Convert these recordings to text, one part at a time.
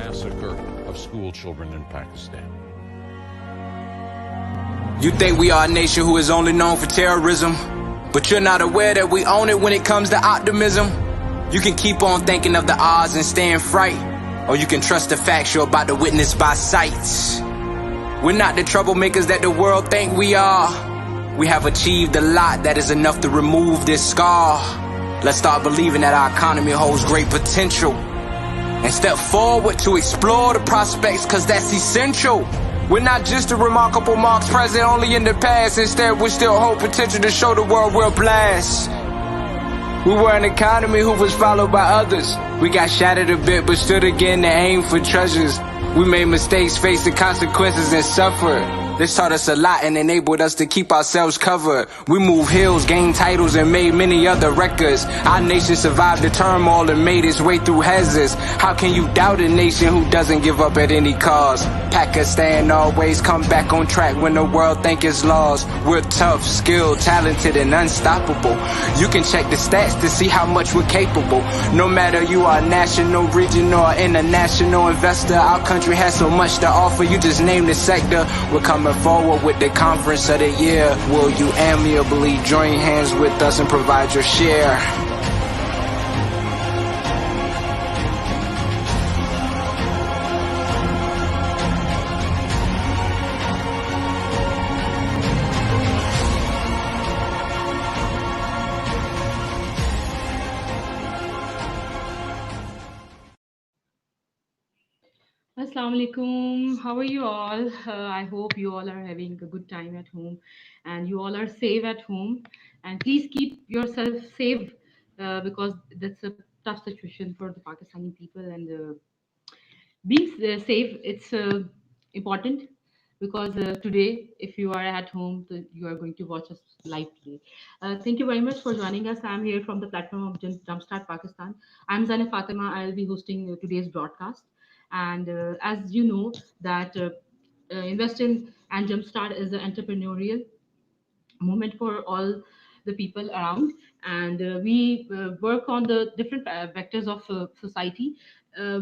massacre of school children in Pakistan. You think we are a nation who is only known for terrorism, but you're not aware that we own it when it comes to optimism. You can keep on thinking of the odds and stay in fright, or you can trust the facts you're about to witness by sight. We're not the troublemakers that the world think we are. We have achieved a lot that is enough to remove this scar. Let's start believing that our economy holds great potential and step forward to explore the prospects, cause that's essential. We're not just a remarkable marks present only in the past. Instead, we still hold potential to show the world we're blessed. We were an economy who was followed by others. We got shattered a bit, but stood again to aim for treasures. We made mistakes, faced the consequences, and suffered. This taught us a lot and enabled us to keep ourselves covered. We moved hills, gained titles, and made many other records. Our nation survived the turmoil and made its way through hazards. How can you doubt a nation who doesn't give up at any cost? Pakistan always come back on track when the world think it's lost. We're tough, skilled, talented, and unstoppable. You can check the stats to see how much we're capable. No matter you are a national, regional, or international investor, our country has so much to offer. You just name the sector. We're coming forward with the conference of the year. Will you amiably join hands with us and provide your share? Assalamu alaikum. How are you all? I hope you all are having a good time at home and you all are safe at home. And please keep yourself safe because that's a tough situation for the Pakistani people. And being safe, it's important because today, if you are at home, you are going to watch us live today. Thank you very much for joining us. I'm here from the platform of JumpStart Pakistan. I'm Zana Fatima. I'll be hosting today's broadcast. And as you know, that Invest in and Jumpstart is an entrepreneurial movement for all the people around, and we work on the different vectors of society,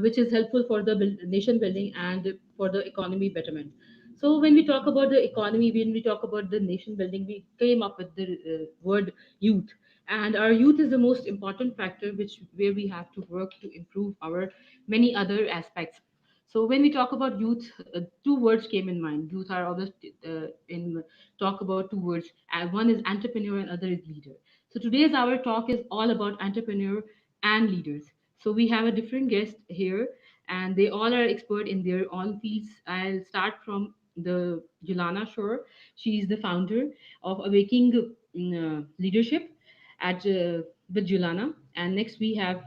which is helpful for the nation building and for the economy betterment. So when we talk about the economy, when we talk about the nation building, we came up with the word youth, and our youth is the most important factor which where we have to work to improve our many other aspects. So when we talk about youth, two words came in mind. Youth are always in talk about two words. One is entrepreneur and other is leader. So today's our talk is all about entrepreneur and leaders. So we have a different guest here, and they all are expert in their own fields. I'll start from the YOLLANA Shore. She is the founder of Awakening Leadership at with YOLLANA. And next we have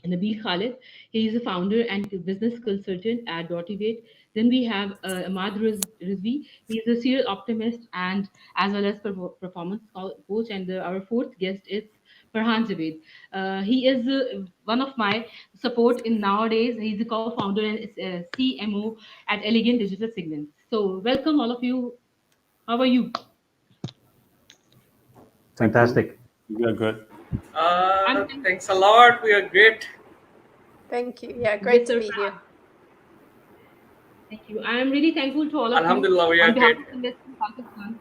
NABEEL Khalid. He is a founder and business consultant at Dotivate. Then we have IMAAD RIZVI. He is a serial optimist and as well as performance coach. And our fourth guest is FARHAN JAVED. He is one of my support in nowadays. He's the co-founder and CMO at Elegant Digital Signage. So welcome all of you. How are you? Fantastic. We are good. Thanks a lot. We are great. Thank you. Yeah, great to be here. Thank you. I am really thankful to all of Alhamdulillah, you we are on behalf great. of Invest in Pakistan.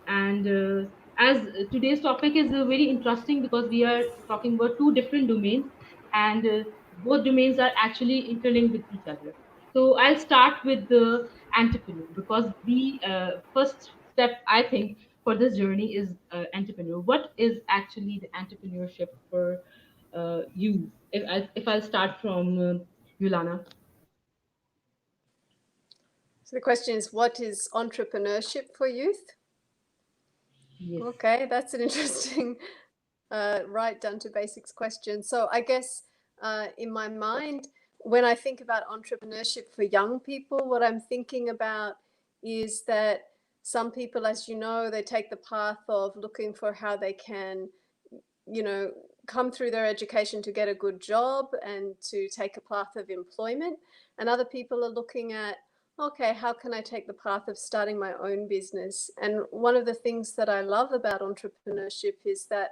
And as today's topic is very interesting because we are talking about two different domains, and both domains are actually interlinked with each other. So I'll start with the entrepreneur because the first step I think for this journey is entrepreneur. What is actually the entrepreneurship for you? If I'll start from YOLLANA. So the question is, what is entrepreneurship for youth? Yes. Okay, that's an interesting right down to basics question. So I guess in my mind, when I think about entrepreneurship for young people, what I'm thinking about is that some people, as you know, they take the path of looking for how they can, you know, come through their education to get a good job and to take a path of employment. And other people are looking at, okay, how can I take the path of starting my own business? And one of the things that I love about entrepreneurship is that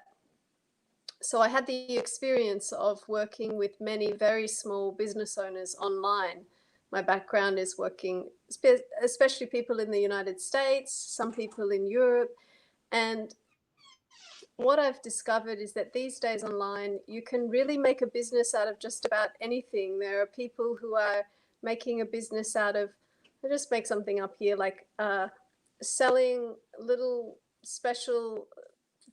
So I had the experience of working with many very small business owners online. My background is working, especially people in the United States, some people in Europe. And what I've discovered is that these days online, you can really make a business out of just about anything. There are people who are making a business out of, I'll just make something up here, like selling little special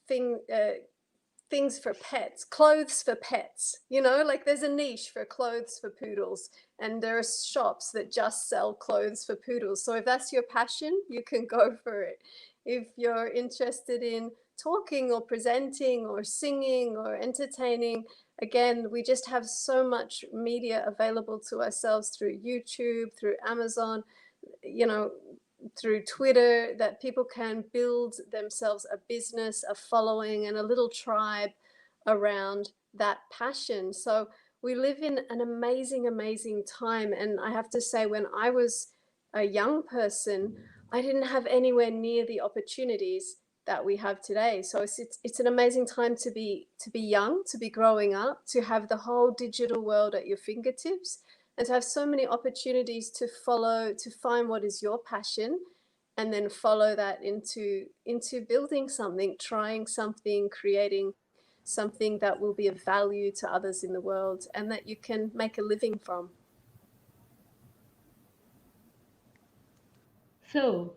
things for pets, clothes for pets, you know, like there's a niche for clothes for poodles, and there are shops that just sell clothes for poodles. So if that's your passion, you can go for it. If you're interested in talking or presenting or singing or entertaining, again, we just have so much media available to ourselves through YouTube, through Amazon, you know, through Twitter, that people can build themselves a business, a following, and a little tribe around that passion. So we live in an amazing, amazing time. And I have to say, when I was a young person, I didn't have anywhere near the opportunities that we have today. So it's an amazing time to be young, to be growing up, to have the whole digital world at your fingertips, and to have so many opportunities to follow, to find what is your passion, and then follow that into building something, trying something, creating something that will be of value to others in the world and that you can make a living from. So,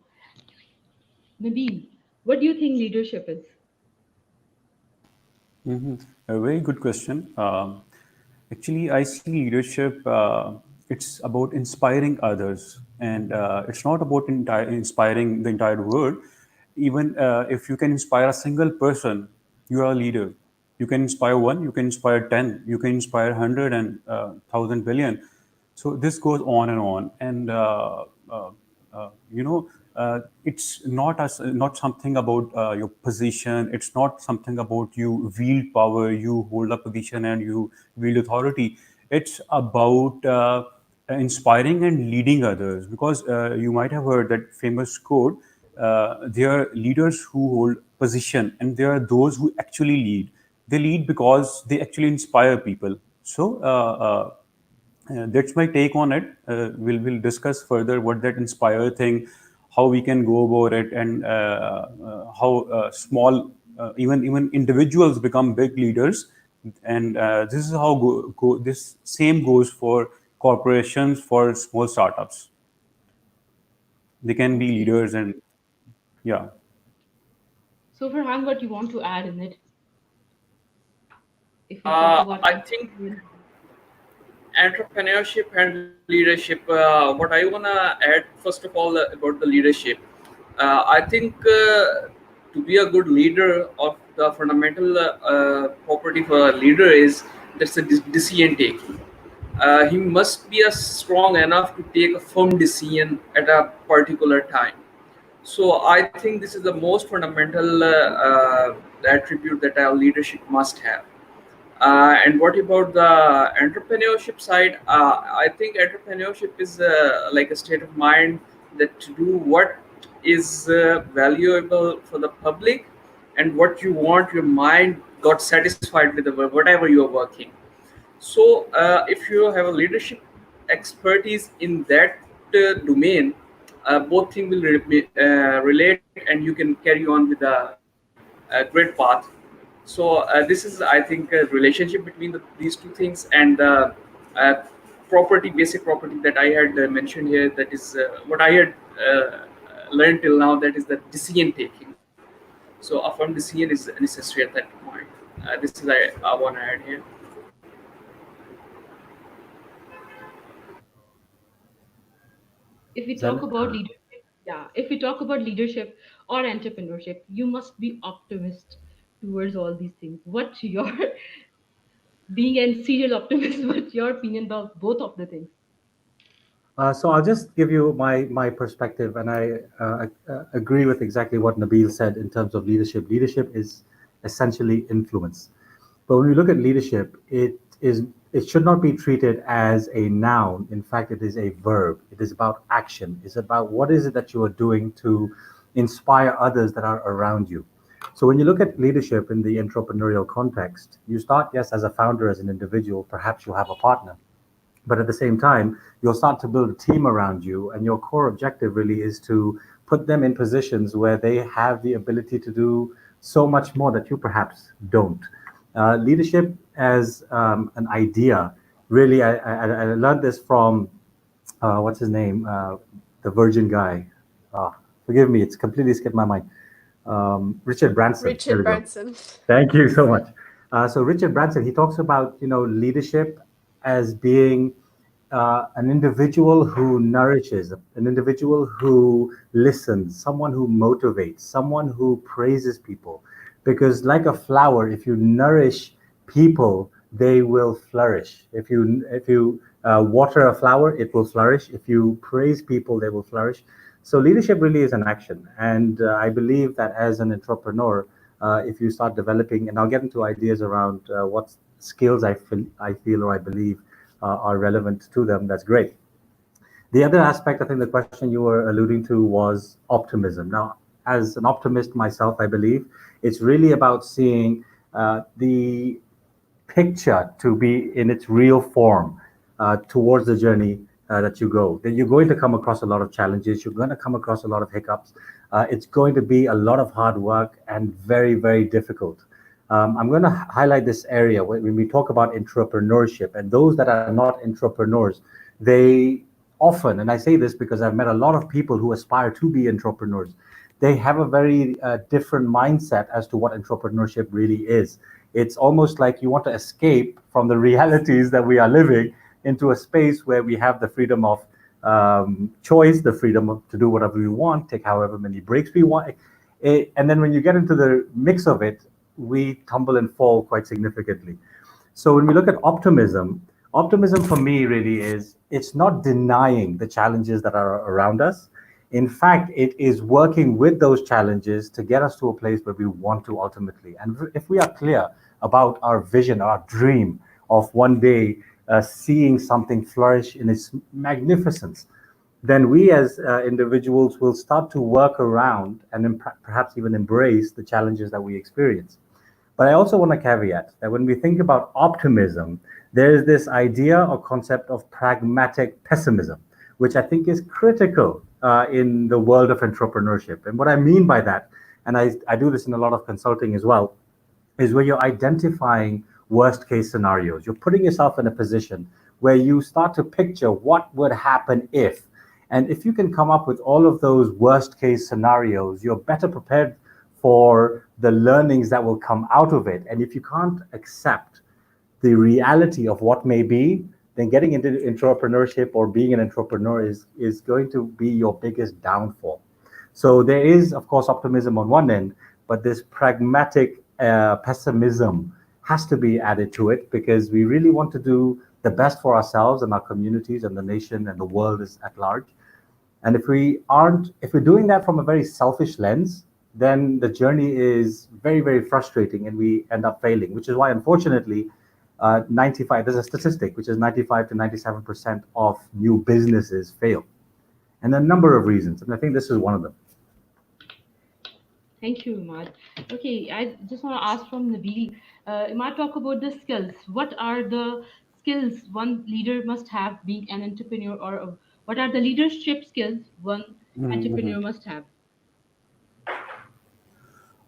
Nabeel, what do you think leadership is? A very good question. Actually, I see leadership, it's about inspiring others, and it's not about inspiring the entire world. Even if you can inspire a single person, you are a leader. You can inspire one, you can inspire 10, you can inspire 100 and 1,000 billion. So this goes on and on. And, you know, it's not something about your position. It's not something about you wield power, you hold a position and you wield authority. It's about inspiring and leading others. Because you might have heard that famous quote, there are leaders who hold position and there are those who actually lead. They lead because they actually inspire people. So that's my take on it. We'll discuss further what that inspire thing, how we can go about it, and how small even individuals become big leaders. And this is how this same goes for corporations, for small startups. They can be Okay. leaders, and yeah. So, Farhan, what you want to add in it? If we talk about I think entrepreneurship and leadership. What I wanna add first of all about the leadership. I think to be a good leader, of the fundamental property for a leader is that's a decision taking. He must be a strong enough to take a firm decision at a particular time. So I think this is the most fundamental attribute that our leadership must have. And what about the entrepreneurship side? I think entrepreneurship is like a state of mind that to do what is valuable for the public, and what you want your mind got satisfied with the whatever you are working. So if you have a leadership expertise in that domain, both things will relate, and you can carry on with a great path. So this is, I think, a relationship between these two things, and the uh, basic property that I had mentioned here. That is what I had learned till now. That is the decision taking. So a firm decision is necessary at that point. This is I want to add here. if we Is that talk it? about leadership, yeah, if we talk about leadership or entrepreneurship, you must be optimist towards all these things. What's your being a serial optimist? What's your opinion about both of the things? So I'll just give you my perspective, and I agree with exactly what Nabeel said in terms of leadership. Leadership is essentially influence, but when we look at leadership, it should not be treated as a noun. In fact, it is a verb. It is about action. It's about what is it that you are doing to inspire others that are around you. So when you look at leadership in the entrepreneurial context, you start, yes, as a founder, as an individual, perhaps you'll have a partner. But at the same time, you'll start to build a team around you, and your core objective really is to put them in positions where they have the ability to do so much more that you perhaps don't. Leadership as an idea, really, I learned this from, what's his name? The Virgin guy. Forgive me, it's completely skipped my mind. Richard Branson. Richard Branson. Thank you so much. So Richard Branson, he talks about, leadership as being an individual who nourishes, an individual who listens, someone who motivates, someone who praises people. Because like a flower, if you nourish people, they will flourish. If you water a flower, it will flourish. If you praise people, they will flourish. So leadership really is an action. And I believe that as an entrepreneur, if you start developing, and I'll get into ideas around what skills I feel or I believe are relevant to them, that's great. The other aspect, I think the question you were alluding to was optimism. Now, as an optimist myself, I believe it's really about seeing the picture to be in its real form towards the journey that you go. Then you're going to come across a lot of challenges. You're going to come across a lot of hiccups. It's going to be a lot of hard work and very, very difficult. I'm going to highlight this area when we talk about entrepreneurship, and those that are not entrepreneurs, they often, and I say this because I've met a lot of people who aspire to be entrepreneurs, they have a very different mindset as to what entrepreneurship really is. It's almost like you want to escape from the realities that we are living into a space where we have the freedom of choice, the freedom to do whatever we want, take however many breaks we want. And then when you get into the mix of it, we tumble and fall quite significantly. So when we look at optimism for me really is, it's not denying the challenges that are around us. In fact, it is working with those challenges to get us to a place where we want to ultimately. And if we are clear about our vision, our dream of one day seeing something flourish in its magnificence, then we as individuals will start to work around and perhaps even embrace the challenges that we experience. But I also want to caveat that when we think about optimism, there is this idea or concept of pragmatic pessimism, which I think is critical in the world of entrepreneurship. And what I mean by that, and I do this in a lot of consulting as well, is where you're identifying worst case scenarios. You're putting yourself in a position where you start to picture what would happen if. And if you can come up with all of those worst case scenarios, you're better prepared for the learnings that will come out of it. And if you can't accept the reality of what may be, then getting into entrepreneurship or being an entrepreneur is going to be your biggest downfall. So there is, of course, optimism on one end, but this pragmatic pessimism has to be added to it, because we really want to do the best for ourselves and our communities and the nation and the world is at large. And if we're doing that from a very selfish lens, then the journey is very, very frustrating and we end up failing, which is why, unfortunately, 95, there's a statistic, which is 95 to 97% of new businesses fail. And a number of reasons, and I think this is one of them. Thank you, Imad. Okay, I just want to ask from Nabeel. Imad, talk about the skills. What are the skills one leader must have being an entrepreneur, or what are the leadership skills one entrepreneur must have?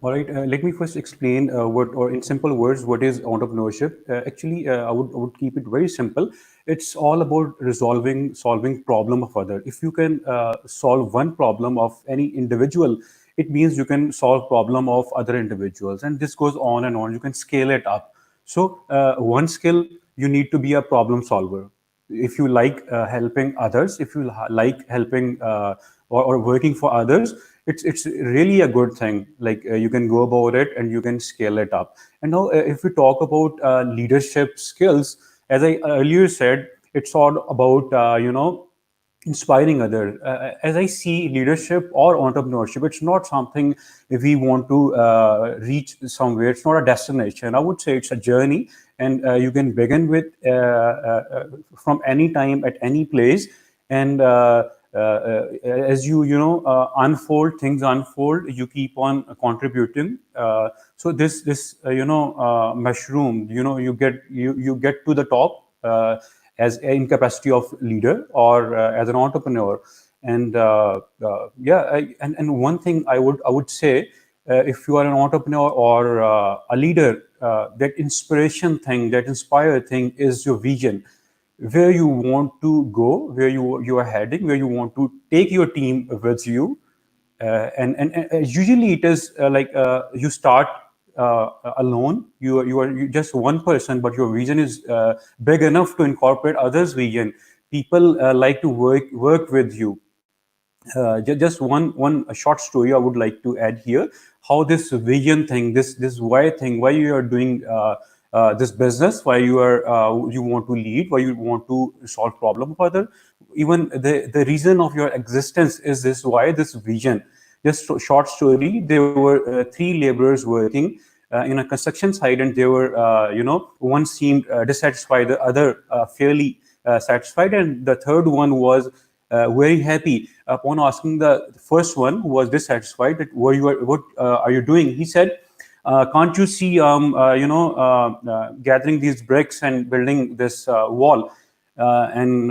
All right, let me first explain or in simple words, what is entrepreneurship. Actually, I would keep it very simple. It's all about solving problem of other. If you can solve one problem of any individual, it means you can solve problem of other individuals, and this goes on and on. You can scale it up. So one skill, you need to be a problem solver. If you like helping others, if you like helping or working for others, it's really a good thing. Like you can go about it and you can scale it up. And now if we talk about leadership skills, as I earlier said, it's all about inspiring others. As I see leadership or entrepreneurship, it's not something if we want to reach somewhere. It's not a destination. I would say it's a journey, and you can begin with from any time at any place. And as unfold things, you keep on contributing. So this mushroom, you get to the top as in capacity of leader or as an entrepreneur. And and one thing I would say, if you are an entrepreneur or a leader, that inspiration thing, that inspire thing is your vision, where you want to go, where you are heading, where you want to take your team with you. And usually it is you start alone. You are just one person, but your vision is big enough to incorporate others' vision. People like to work with you. Just one a short story I would like to add here. How this vision thing, this why thing, why you are doing this business, why you want to lead, why you want to solve problem for other. Even the reason of your existence is this why, this vision. Just short story. There were three laborers working in a construction site, and they were one seemed dissatisfied, the other fairly satisfied, and the third one was very happy. Upon asking the first one, who was dissatisfied, that what are you doing? He said, "Can't you see? Gathering these bricks and building this wall." And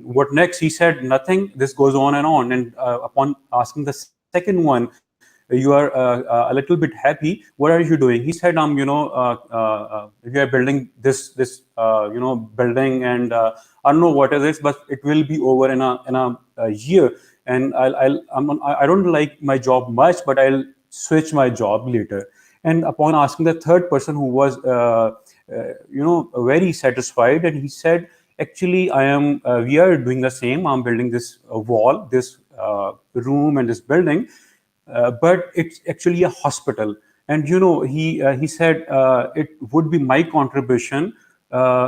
what next? He said, "Nothing. This goes on and on." And upon asking the second one, you are a little bit happy. What are you doing? He said, we are building this building, and I don't know what it is, but it will be over in a year. And I don't like my job much, but I'll switch my job later. And upon asking the third person, who was very satisfied, and he said, actually, we are doing the same. I'm building this wall, this room, and this building. But it's actually a hospital. And he said, it would be my contribution,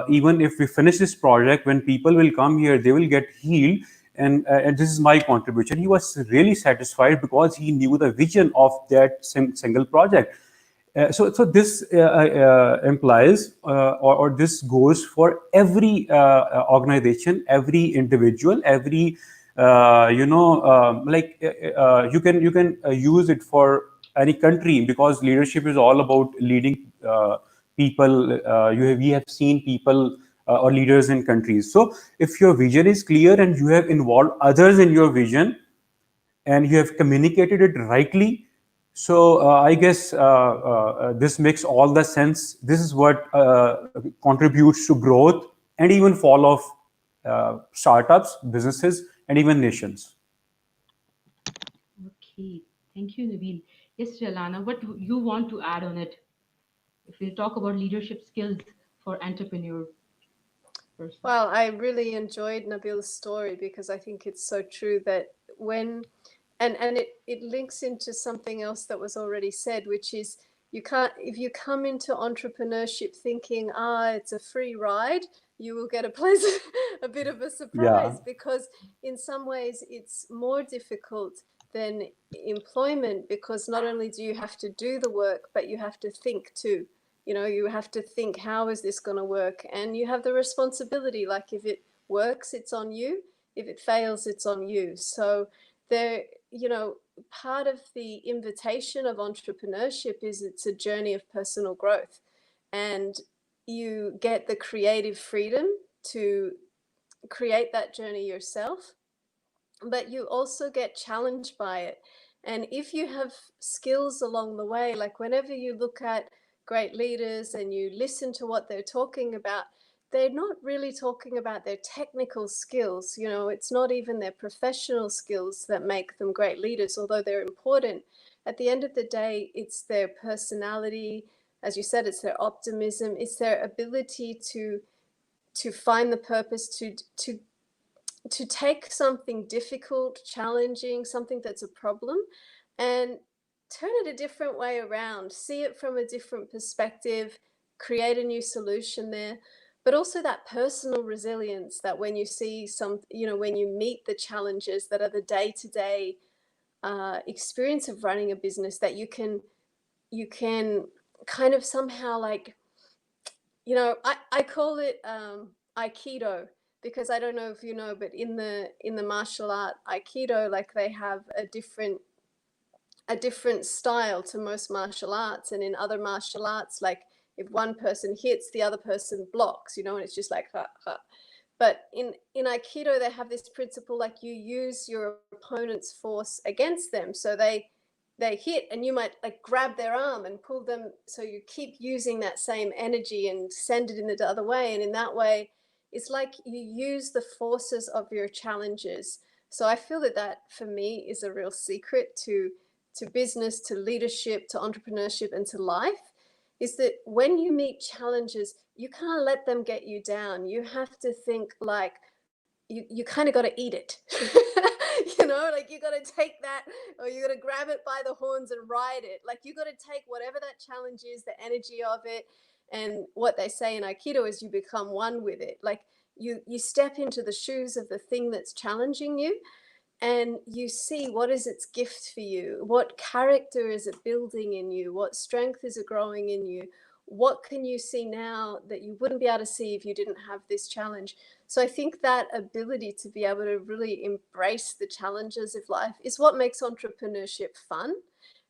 even if we finish this project, when people will come here, they will get healed, and this is my contribution. He was really satisfied because he knew the vision of that single project. So this implies, or this goes for every organization, every individual, every you can use it for any country, because leadership is all about leading people. We have seen people or leaders in countries. So if your vision is clear and you have involved others in your vision and you have communicated it rightly, so I guess this makes all the sense. This is what contributes to growth and even fall of startups, businesses, and even nations. Okay, thank you, Nabeel. Yes, Yollanna, what do you want to add on it? If we talk about leadership skills for entrepreneur person. Well, I really enjoyed Nabeel's story because I think it's so true that when, and it links into something else that was already said, which is you can't, if you come into entrepreneurship thinking, it's a free ride, you will get a bit of a surprise, because in some ways it's more difficult than employment, because not only do you have to do the work, but you have to think too. You have to think, how is this going to work? And you have the responsibility, like if it works, it's on you. If it fails, it's on you. So there, part of the invitation of entrepreneurship is it's a journey of personal growth, and you get the creative freedom to create that journey yourself, but you also get challenged by it. And if you have skills along the way, like whenever you look at great leaders and you listen to what they're talking about, they're not really talking about their technical skills. It's not even their professional skills that make them great leaders, although they're important. At the end of the day, it's their personality. As you said, it's their optimism. It's their ability to find the purpose, to take something difficult, challenging, something that's a problem, and turn it a different way around, see it from a different perspective, create a new solution there. But also that personal resilience, that when you see when you meet the challenges that are the day-to-day experience of running a business, that you can kind of somehow, like, I call it Aikido. because I don't know if you know, but in the martial art Aikido, like they have a different style to most martial arts, and in other martial arts, like if one person hits, the other person blocks, you know, and it's just like ha, ha. But in Aikido, they have this principle, like you use your opponent's force against them. So they hit and you might like grab their arm and pull them. So you keep using that same energy and send it in the other way. And in that way, it's like you use the forces of your challenges. So I feel that for me is a real secret to business, to leadership, to entrepreneurship, and to life, is that when you meet challenges, you can't let them get you down. You have to think like you kind of got to eat it. You know, like you got to take that, or you got to grab it by the horns and ride it. Like you got to take whatever that challenge is, the energy of it. And what they say in Aikido is you become one with it. Like you step into the shoes of the thing that's challenging you, and you see what is its gift for you, what character is it building in you, what strength is it growing in you, what can you see now that you wouldn't be able to see if you didn't have this challenge. So I think that ability to be able to really embrace the challenges of life is what makes entrepreneurship fun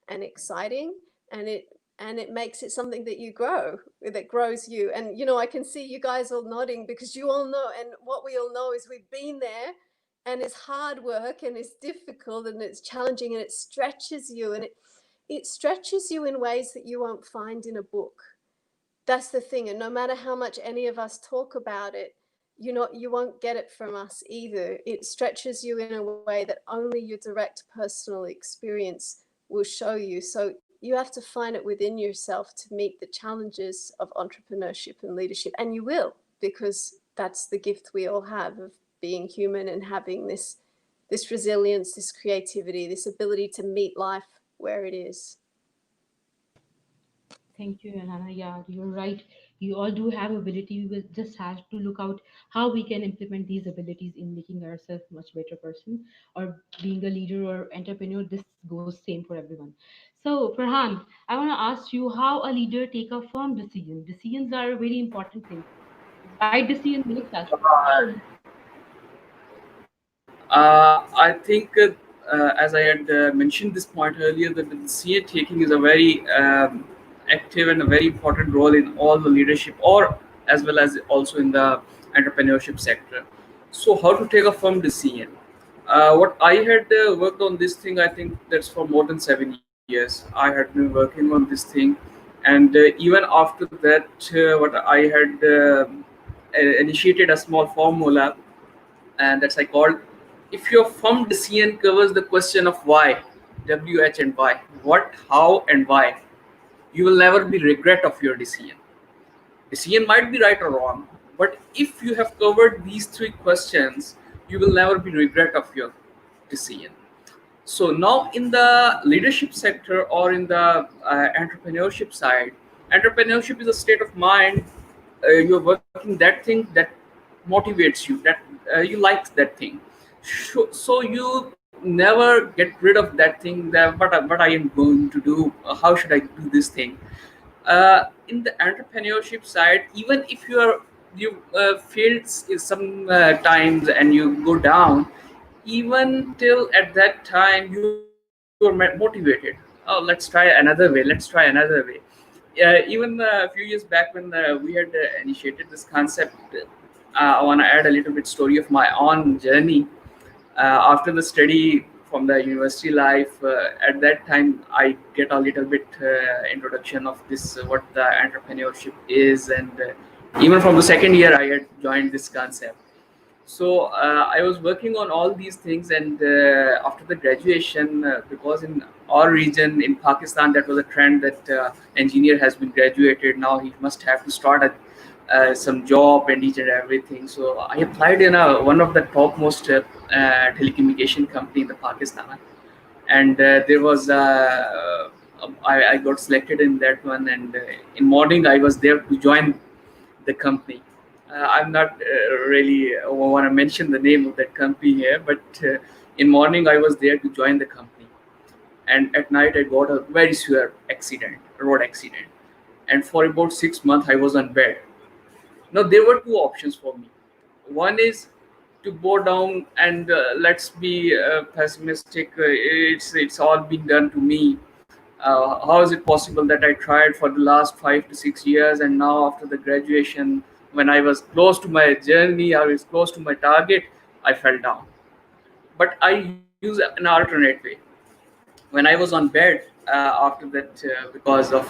and exciting, and it makes it something that you grow, that grows you. And you know, I can see you guys all nodding because you all know, and what we all know is we've been there. And it's hard work, and it's difficult, and it's challenging, and it stretches you, and it stretches you in ways that you won't find in a book. That's the thing. And no matter how much any of us talk about it, you won't get it from us either. It stretches you in a way that only your direct personal experience will show you. So you have to find it within yourself to meet the challenges of entrepreneurship and leadership. And you will, because that's the gift we all have of being human and having this resilience, this creativity, this ability to meet life where it is. Thank you, Alana. Yeah, you're right. You all do have ability. We will just have to look out how we can implement these abilities in making ourselves much better person, or being a leader or entrepreneur. This goes same for everyone. So, Farhan, I want to ask you how a leader take a firm decision. Decisions are a very important thing. Right decision makes us. So, I think, as I had mentioned this point earlier, that the decision taking is a very active and a very important role in all the leadership, or as well as also in the entrepreneurship sector. So, how to take a firm decision? What I had worked on this thing, I think that's for more than 7 years. I had been working on this thing, and even after that, what I had initiated a small formula, and that's I called, if your firm decision covers the question of why, WH and why, what, how, and why, you will never be regret of your decision. Decision might be right or wrong, but if you have covered these three questions, you will never be regret of your decision. So now in the leadership sector or in the entrepreneurship side, entrepreneurship is a state of mind. You're working that thing that motivates you, that you like that thing. So you never get rid of that thing. That what I am going to do? How should I do this thing? In the entrepreneurship side, even if you failed some times and you go down, even till at that time you are motivated. Oh, let's try another way, let's try another way. Even a few years back when we had initiated this concept, I want to add a little bit story of my own journey. After the study from the university life, at that time I get a little bit introduction of this, what the entrepreneurship is, and even from the second year I had joined this concept. So I was working on all these things, and after the graduation, because in our region in Pakistan, that was a trend that engineer has been graduated, now he must have to start some job and each and everything. So I applied in one of the topmost telecommunication company in the Pakistan, and there was I got selected in that one, and in morning I was there to join the company. I'm not really want to mention the name of that company here, but in morning I was there to join the company, and at night I got a very severe road accident, and for about 6 months I was on bed. Now there were two options for me. One is to go down and let's be pessimistic. It's all been done to me. How is it possible that I tried for the last 5 to 6 years, and now after the graduation, when I was close to my journey, I was close to my target, I fell down. But I use an alternate way. When I was on bed after that, because of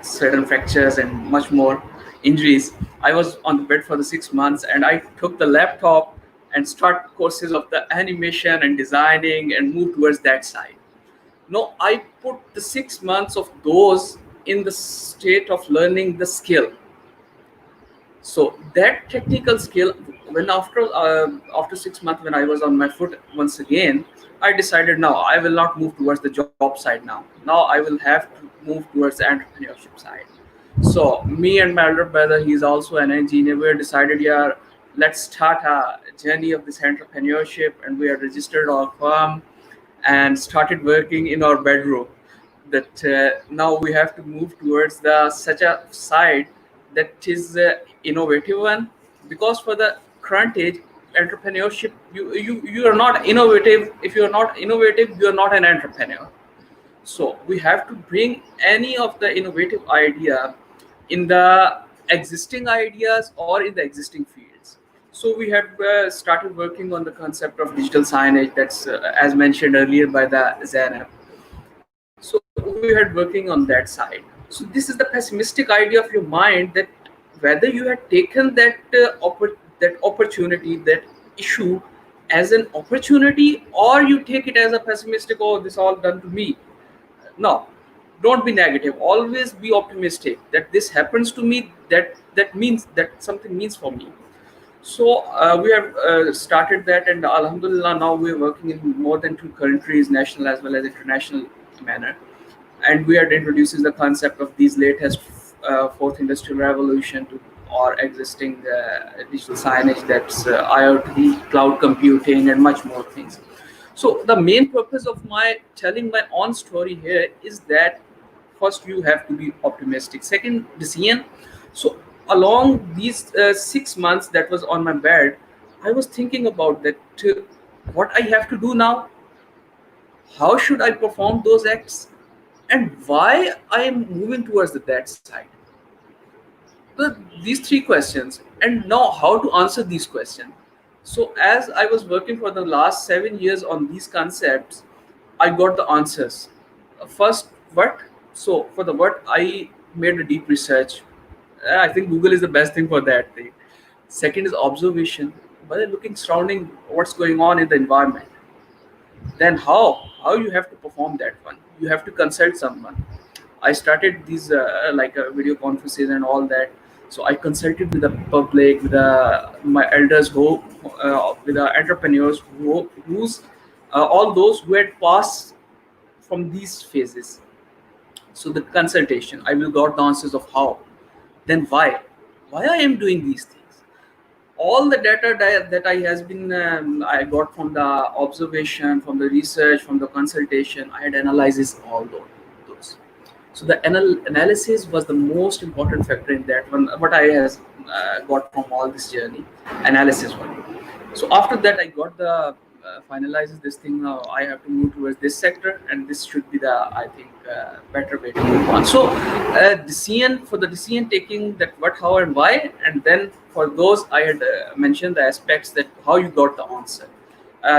certain fractures and much more injuries, I was on the bed for the 6 months, and I took the laptop and start courses of the animation and designing and move towards that side. No, I put the 6 months of those in the state of learning the skill. So that technical skill, when after 6 months, when I was on my foot once again, I decided now I will not move towards the job side now. Now I will have to move towards the entrepreneurship side. So me and my elder brother, he's also an engineer. We decided, yeah, let's start a journey of this entrepreneurship, and we are registered our firm and started working in our bedroom. That now we have to move towards the such a side that is innovative one, because for the current age entrepreneurship, you are not innovative. If you are not innovative, you are not an entrepreneur. So we have to bring any of the innovative idea in the existing ideas or in the existing fields. So we have started working on the concept of digital signage, that's as mentioned earlier by the Zainab. So we had working on that side. So this is the pessimistic idea of your mind, that whether you had taken that opportunity, that issue as an opportunity, or you take it as a pessimistic, oh, this all done to me. No, don't be negative. Always be optimistic that this happens to me. That means that something means for me. So we have started that, and Alhamdulillah, now we are working in more than 2 countries, national as well as international manner. And we are introducing the concept of these latest fourth industrial revolution to our existing digital signage, that's IoT, cloud computing, and much more things. So the main purpose of my telling my own story here is that first you have to be optimistic. Second, decision. So along these 6 months that was on my bed, I was thinking about that what I have to do now, how should I perform those acts, and why I am moving towards that side. These 3 questions, and now how to answer these questions. So as I was working for the last 7 years on these concepts, I got the answers. First, what? So for the what, I made a deep research. I think Google is the best thing for that thing. Second is observation, by looking surrounding what's going on in the environment. Then how you have to perform that one, you have to consult someone. I started these video conferences and all that. So I consulted with the public, with my elders, with the entrepreneurs who's all those who had passed from these phases. So the consultation, I will got the answers of how, then why I am doing these things. All the data that I has been I got from the observation, from the research, from the consultation, I had analyzes all those. So the analysis was the most important factor in that one, what I has got from all this journey, analysis one. So after that, I got the finalizes this thing. Now I have to move towards this sector, and this should be the, I think, better way to move on. So decision, for the decision taking, that what, how, and why, and then for those I had mentioned the aspects that how you got the answer.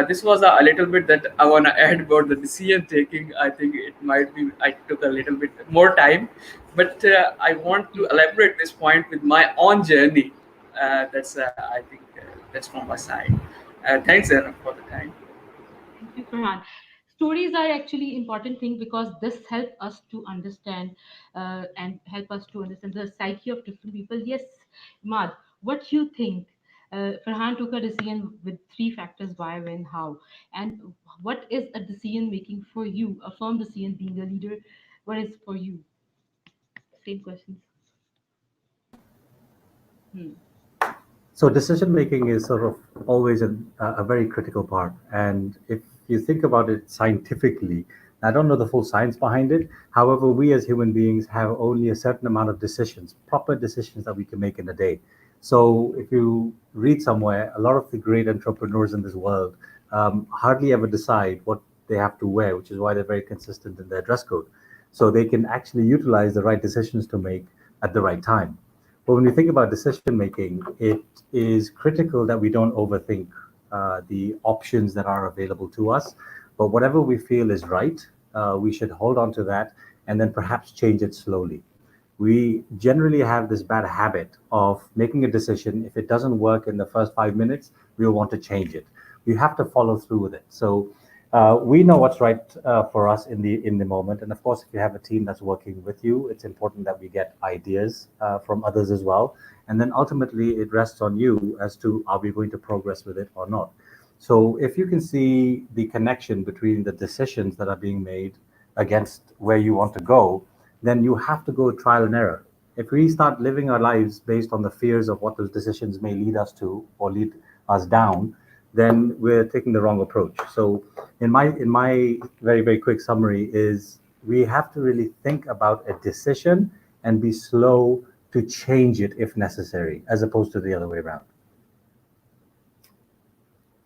This was a little bit that I want to add about the decision taking. I think it might be I took a little bit more time, but I want to elaborate this point with my own journey. That's I think that's from my side. Thanks, Anna, for the time. Thank you, Farhan. Stories are actually important thing because this help us to understand and help us to understand the psyche of different people. Yes, Mad, what you think? Farhan took a decision with 3 factors: why, when, how. And what is a decision making for you? A firm decision, being a leader. What is for you? Same questions. Hmm. So decision making is sort of always a very critical part. And if you think about it scientifically, I don't know the full science behind it. However, we as human beings have only a certain amount of decisions, proper decisions that we can make in a day. So if you read somewhere, a lot of the great entrepreneurs in this world hardly ever decide what they have to wear, which is why they're very consistent in their dress code. So they can actually utilize the right decisions to make at the right time. But when we think about decision making, it is critical that we don't overthink the options that are available to us. But whatever we feel is right, we should hold on to that and then perhaps change it slowly. We generally have this bad habit of making a decision. If it doesn't work in the first 5 minutes, we'll want to change it. We have to follow through with it. So we know what's right for us in the moment. And of course, if you have a team that's working with you, it's important that we get ideas from others as well. And then ultimately, it rests on you as to are we going to progress with it or not. So if you can see the connection between the decisions that are being made against where you want to go, then you have to go trial and error. If we start living our lives based on the fears of what those decisions may lead us to or lead us down, then we're taking the wrong approach. So in my very quick summary is we have to really think about a decision and be slow to change it if necessary, as opposed to the other way around.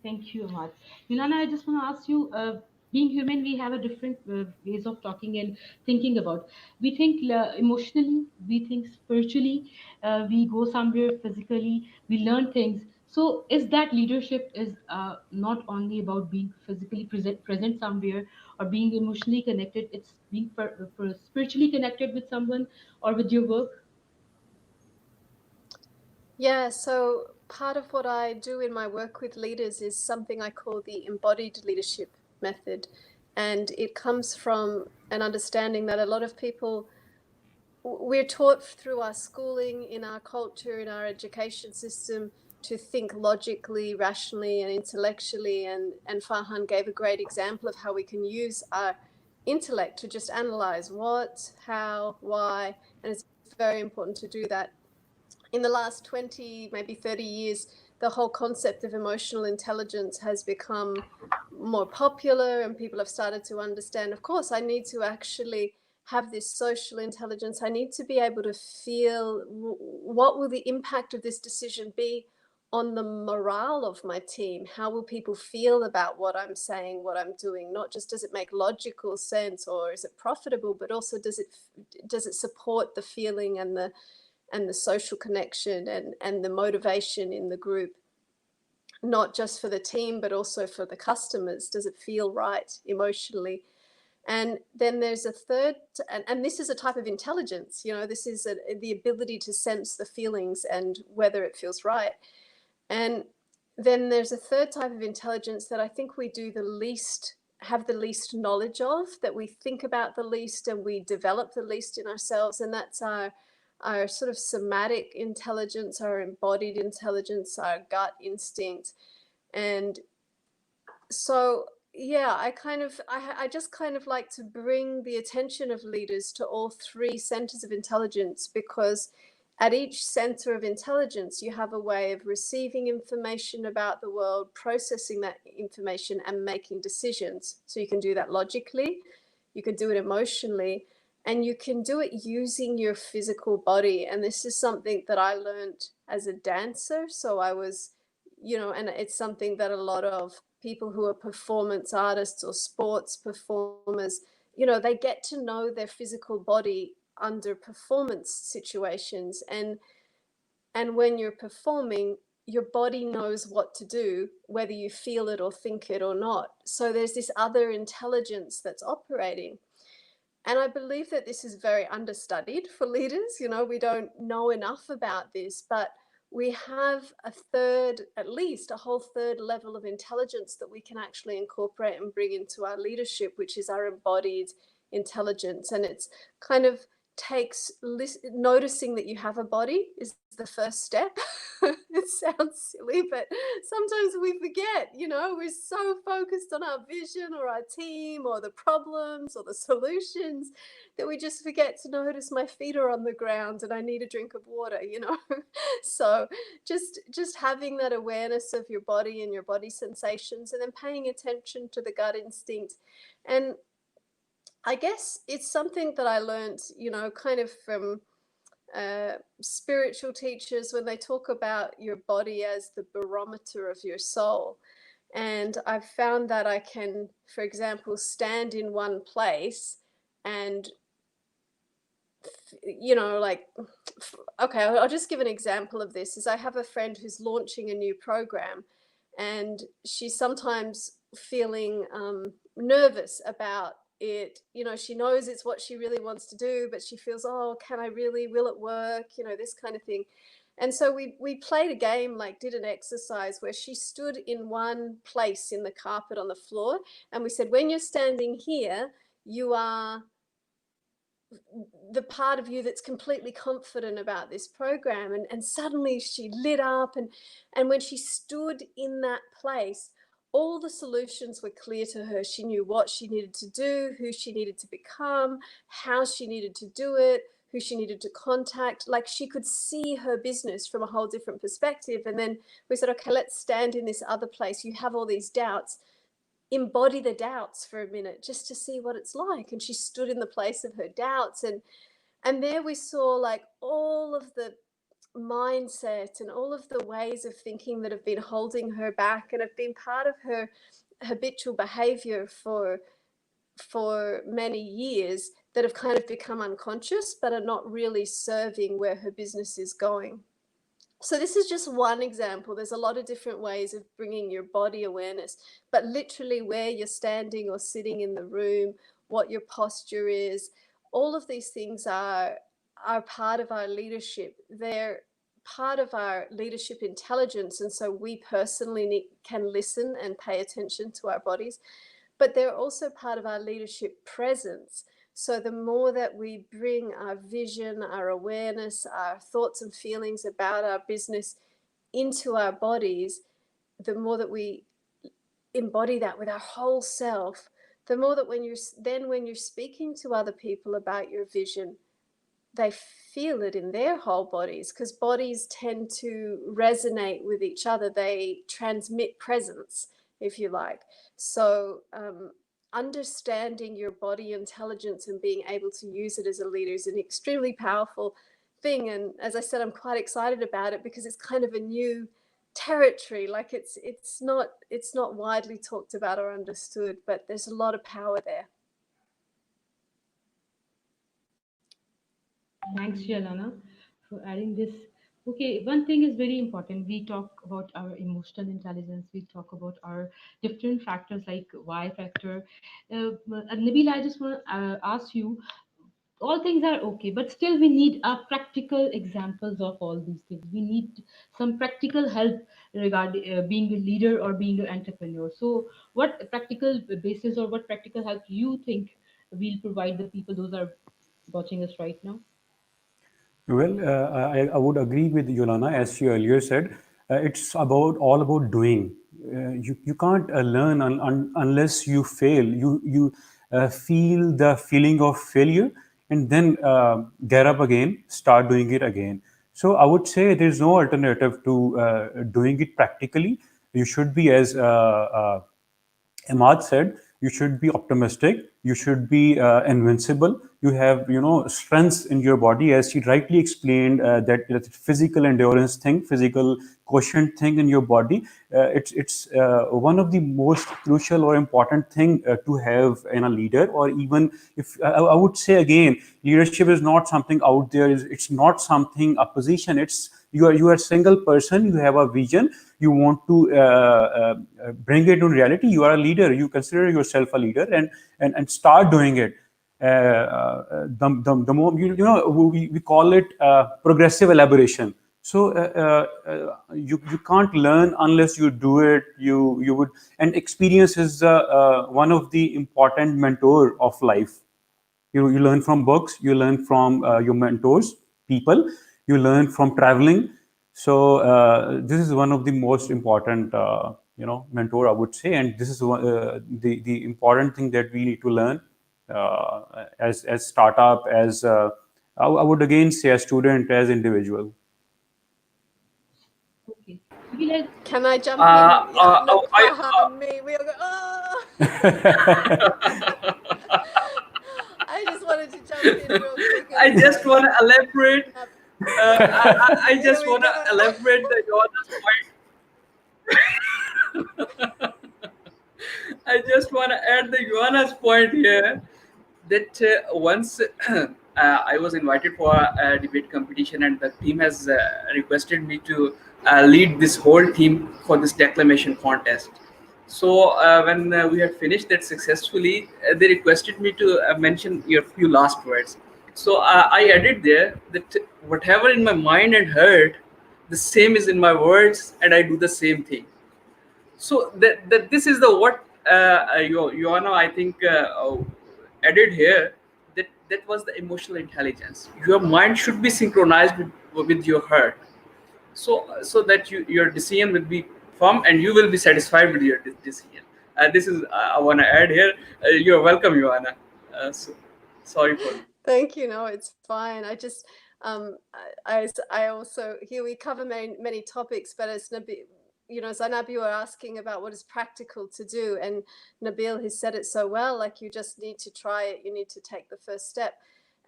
Thank you, Ahmad. Yolanda, I just want to ask you, being human, we have a different ways of talking and thinking about. We think emotionally, we think spiritually, we go somewhere physically, we learn things. So is that leadership is not only about being physically present somewhere or being emotionally connected, it's being spiritually connected with someone or with your work? Yeah, so part of what I do in my work with leaders is something I call the embodied leadership method. And it comes from an understanding that a lot of people, we're taught through our schooling, in our culture, in our education system, to think logically, rationally, and intellectually. And Farhan gave a great example of how we can use our intellect to just analyze what, how, why, and it's very important to do that. In the last 20, maybe 30 years, the whole concept of emotional intelligence has become more popular, and people have started to understand, of course, I need to actually have this social intelligence. I need to be able to feel what will the impact of this decision be on the morale of my team? How will people feel about what I'm saying, what I'm doing? Not just does it make logical sense or is it profitable, but also does it support the feeling and the social connection and the motivation in the group, not just for the team, but also for the customers. Does it feel right emotionally? And then there's a third, and this is a type of intelligence, this is the ability to sense the feelings and whether it feels right. And then there's a third type of intelligence that I think we do have the least knowledge of, that we think about the least and we develop the least in ourselves. And that's our sort of somatic intelligence, our embodied intelligence, our gut instinct. And so, yeah, I just kind of like to bring the attention of leaders to all three centers of intelligence, because at each center of intelligence, you have a way of receiving information about the world, processing that information, and making decisions. So you can do that logically, you can do it emotionally, and you can do it using your physical body. And this is something that I learned as a dancer. So I was, and it's something that a lot of people who are performance artists or sports performers, they get to know their physical body under performance situations. And when you're performing, your body knows what to do, whether you feel it or think it or not. So there's this other intelligence that's operating. And I believe that this is very understudied for leaders. We don't know enough about this, but we have at least a whole third level of intelligence that we can actually incorporate and bring into our leadership, which is our embodied intelligence. And it's kind of noticing that you have a body is the first step. It sounds silly, but sometimes we forget, we're so focused on our vision or our team or the problems or the solutions that we just forget to notice my feet are on the ground and I need a drink of water. So just having that awareness of your body and your body sensations, and then paying attention to the gut instinct. And I guess it's something that I learned, kind of from spiritual teachers when they talk about your body as the barometer of your soul. And I've found that I can, for example, stand in one place and, you know, like, okay, I'll just give an example of this. Is I have a friend who's launching a new program, and she's sometimes feeling nervous about it. You know, she knows it's what she really wants to do, but she feels, oh, can I really, will it work? You know, this kind of thing. And so we played a game, like did an exercise where she stood in one place in the carpet on the floor. And we said, when you're standing here, you are the part of you that's completely confident about this program. And suddenly she lit up. And when she stood in that place, all the solutions were clear to her. She knew what she needed to do, who she needed to become, how she needed to do it, who she needed to contact. Like, she could see her business from a whole different perspective. And then we said, okay, let's stand in this other place. You have all these doubts. Embody the doubts for a minute just to see what it's like. And she stood in the place of her doubts. And there we saw like all of the mindset and all of the ways of thinking that have been holding her back and have been part of her habitual behavior for many years that have kind of become unconscious but are not really serving where her business is going. So this is just one example. There's a lot of different ways of bringing your body awareness, but literally where you're standing or sitting in the room, what your posture is, all of these things are part of our leadership. They're part of our leadership intelligence. And so we personally can listen and pay attention to our bodies, but they're also part of our leadership presence. So the more that we bring our vision, our awareness, our thoughts and feelings about our business into our bodies, the more that we embody that with our whole self, the more that when you're speaking to other people about your vision, they feel it in their whole bodies, because bodies tend to resonate with each other. They transmit presence, if you like. So understanding your body intelligence and being able to use it as a leader is an extremely powerful thing. And as I said, I'm quite excited about it because it's kind of a new territory. Like it's not widely talked about or understood, but there's a lot of power there. Thanks, Yolana, for adding this. Okay, one thing is very important. We talk about our emotional intelligence. We talk about our different factors like Y factor. Nabil, I just want to ask you, all things are okay, but still we need practical examples of all these things. We need some practical help regarding being a leader or being an entrepreneur. So what practical basis or what practical help you think will provide the people those are watching us right now? Well, I would agree with Yolana, as she earlier said. It's all about doing. You can't learn unless you fail. You feel the feeling of failure and then get up again, start doing it again. So I would say there is no alternative to doing it practically. You should be, as IMAAD said, you should be optimistic. You should be invincible. You have, strengths in your body, as she rightly explained, that physical endurance thing, physical quotient thing in your body. It's one of the most crucial or important thing to have in a leader. Or even if I would say again, leadership is not something out there. It's not something a position. It's you are a single person. You have a vision. You want to bring it in reality. You are a leader. You consider yourself a leader, and start doing it. The more we call it progressive elaboration. So you can't learn unless you do it. You would, and experience is one of the important mentor of life. You learn from books, you learn from your mentors, people, you learn from traveling. So this is one of the most important mentor, I would say, and this is the important thing that we need to learn as startup, as I would again say, as student, as individual. Okay. Nabil, Can I jump in? Yeah, no, me. We all go, oh. I just wanted to jump in real quick. I just want to elaborate I Here just we want to go. elaborate the Joanna's point. I just want to add the Joanna's point here that once I was invited for a debate competition, and the team has requested me to lead this whole team for this declamation contest. So when we had finished that successfully, they requested me to mention your few last words. So I added there that whatever in my mind and heart, the same is in my words, and I do the same thing. So that this is the what Joanna I think added here, that that was the emotional intelligence. Your mind should be synchronized with your heart, so that your decision will be firm and you will be satisfied with your decision. This is I want to add here. You're welcome, Joanna. Sorry for Thank you. No, it's fine. I just, I also, here we cover many topics, but as Nabil, Zainab, you were asking about what is practical to do, and Nabil has said it so well, like you just need to try it, you need to take the first step.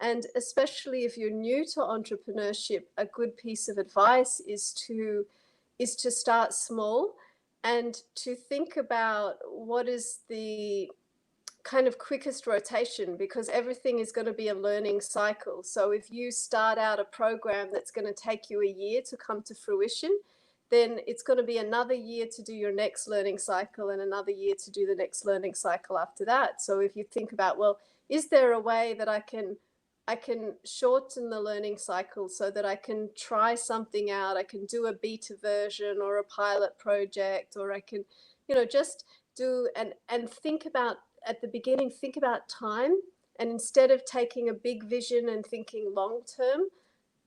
And especially if you're new to entrepreneurship, a good piece of advice is to start small and to think about what is the kind of quickest rotation, because everything is going to be a learning cycle. So if you start out a program that's going to take you a year to come to fruition, then it's going to be another year to do your next learning cycle and another year to do the next learning cycle after that. So if you think about, well, is there a way that I can shorten the learning cycle so that I can try something out, I can do a beta version or a pilot project, or I can, just do and think about, at the beginning, think about time, and instead of taking a big vision and thinking long term,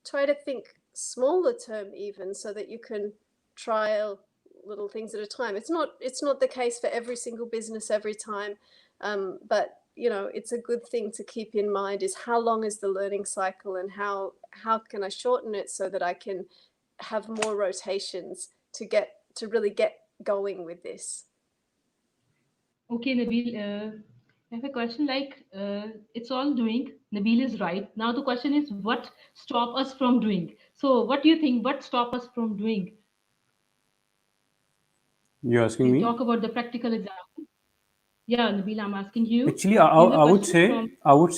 try to think smaller term even, so that you can trial little things at a time. It's not the case for every single business every time, but it's a good thing to keep in mind, is how long is the learning cycle, and how can I shorten it so that I can have more rotations to really get going with this. Okay, Nabil, I have a question. Like, it's all doing. Nabil is right. Now the question is, what stop us from doing? So, what do you think? What stop us from doing? You're asking You me? talk about the practical example. Yeah, Nabil, I'm asking you. Actually, Here's a I would question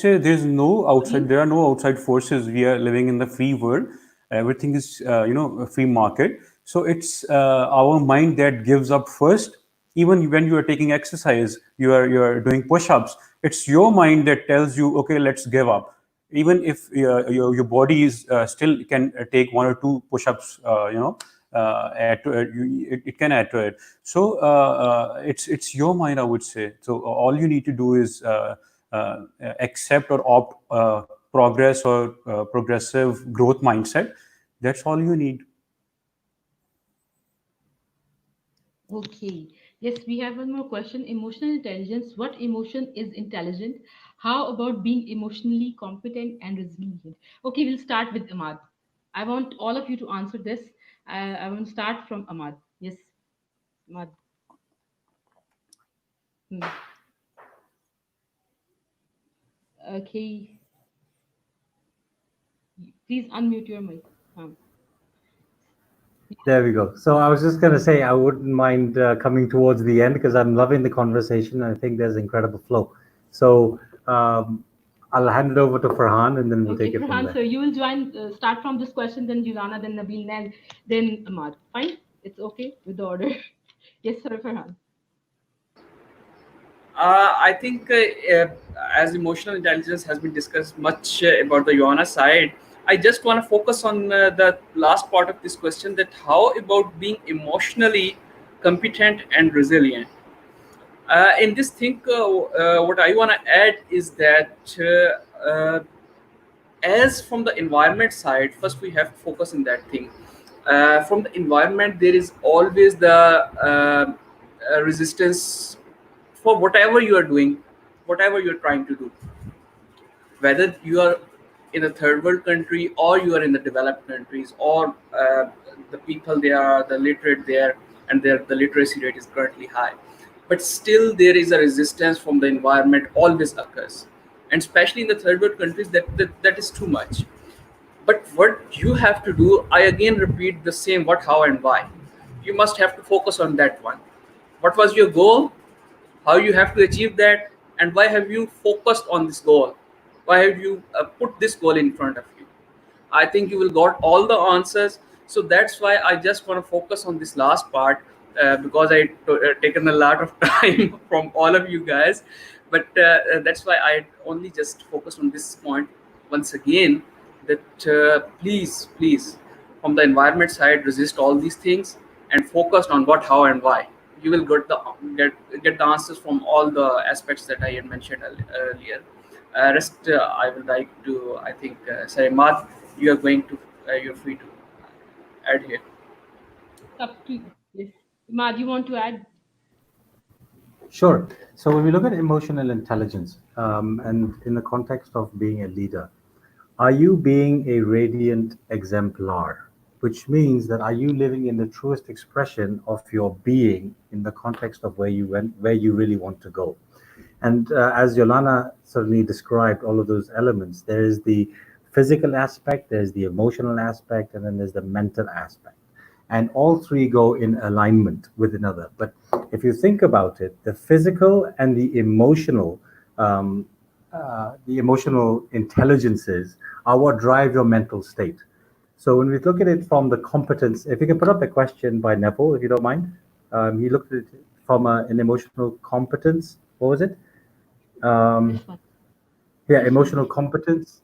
say from there's no outside. Kovin. There are no outside forces. We are living in the free world. Everything is a free market. So it's our mind that gives up first. Even when you are taking exercise, you are doing push-ups. It's your mind that tells you, okay, let's give up. Even if your body is still can take one or two push-ups, add to it, it can add to it. So it's your mind, I would say. So all you need to do is accept or opt progress or progressive growth mindset. That's all you need. Okay. Yes, we have one more question. Emotional intelligence. What emotion is intelligent? How about being emotionally competent and resilient? Okay, we'll start with Ahmad. I want all of you to answer this. I want to start from Ahmad. Yes, Ahmad. Hmm. Okay, please unmute your mic. There we go. So I was just going to say, I wouldn't mind coming towards the end, because I'm loving the conversation. I think there's incredible flow. So I'll hand it over to Farhan, and then we'll Okay, take it from Farhan, there. so you will join, start from this question, then Yolana, then Nabil, then Ahmad. Fine? It's okay with the order. Yes, sir, Farhan. I think as emotional intelligence has been discussed much about the Joanna side, I just want to focus on the last part of this question, that how about being emotionally competent and resilient. In this thing, what I want to add is that as from the environment side, first we have to focus on that thing. From the environment, there is always the resistance for whatever you are doing, whatever you're trying to do, whether you are in a third world country or you are in the developed countries, or the people there are the literate there, and the literacy rate is currently high, but still there is a resistance from the environment always occurs, and especially in the third world countries that is too much. But what you have to do, I again repeat the same: what, how, and why. You must have to focus on that one. What was your goal? How you have to achieve that? And why have you focused on this goal? Why have you put this goal in front of you? I think you will got all the answers. So that's why I just want to focus on this last part, because taken a lot of time from all of you guys. But that's why I only just focused on this point once again. That please, from the environment side, resist all these things and focus on what, how, and why. You will get the answers from all the aspects that I had mentioned earlier. Rest, I would like to, I think, Imad, you are going to, you're free to add here. Up to you. Yes. Imad, you want to add? Sure. So when we look at emotional intelligence, and in the context of being a leader, are you being a radiant exemplar? Which means that are you living in the truest expression of your being in the context of where you went, where you really want to go? And as Yolana certainly described all of those elements, there is the physical aspect, there's the emotional aspect, and then there's the mental aspect. And all three go in alignment with another. But if you think about it, the physical and the emotional intelligences are what drive your mental state. So when we look at it from the competence, if you can put up the question by Neville, if you don't mind, he looked at it from an emotional competence. What was it? This one. Yeah, emotional competence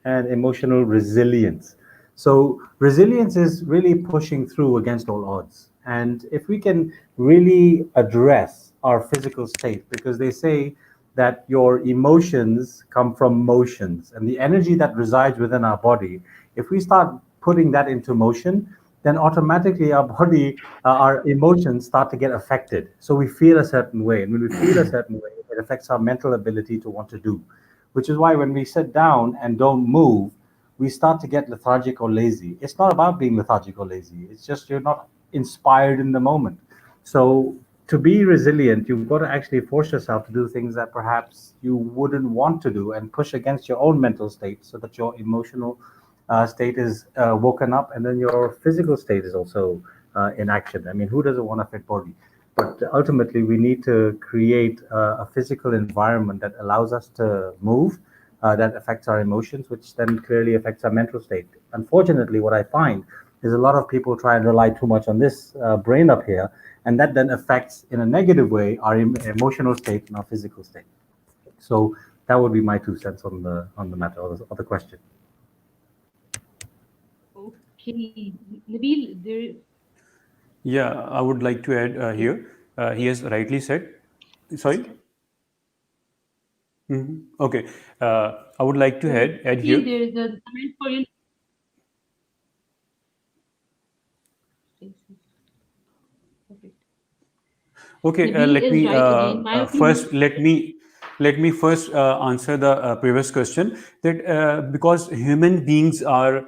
and emotional resilience. So resilience is really pushing through against all odds. And if we can really address our physical state, because they say that your emotions come from motions and the energy that resides within our body, if we start putting that into motion, then automatically our body, our emotions start to get affected. So we feel a certain way. And when we feel a certain way, it affects our mental ability to want to do, which is why when we sit down and don't move, we start to get lethargic or lazy. It's not about being lethargic or lazy. It's just you're not inspired in the moment. So to be resilient, you've got to actually force yourself to do things that perhaps you wouldn't want to do and push against your own mental state so that your emotional state is woken up and then your physical state is also in action. I mean, who doesn't want a fit body? But ultimately, we need to create a physical environment that allows us to move, that affects our emotions, which then clearly affects our mental state. Unfortunately, what I find is a lot of people try and rely too much on this brain up here, and that then affects in a negative way our emotional state and our physical state. So that would be my 2 cents on the matter or the question. Okay. Nabeel, there. Yeah, I would like to add here. He has rightly said. Sorry. Okay. I would like to add Nabeel, here. there is a comment for you. Perfect. Okay, Nabeel let is me right again. My opinion. first let me first answer the previous question that because human beings are,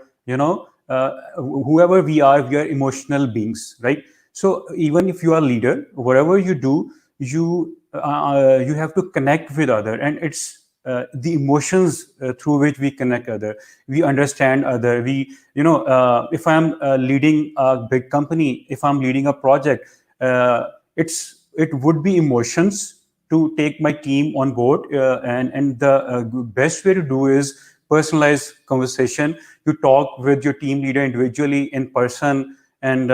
whoever we are emotional beings, right? So even if you are leader, whatever you do, you have to connect with other, and it's the emotions through which we connect other, we understand other, we if I'm leading a big company, if I'm leading a project, it would be emotions to take my team on board, and the best way to do is personalized conversation. You talk with your team leader individually in person, and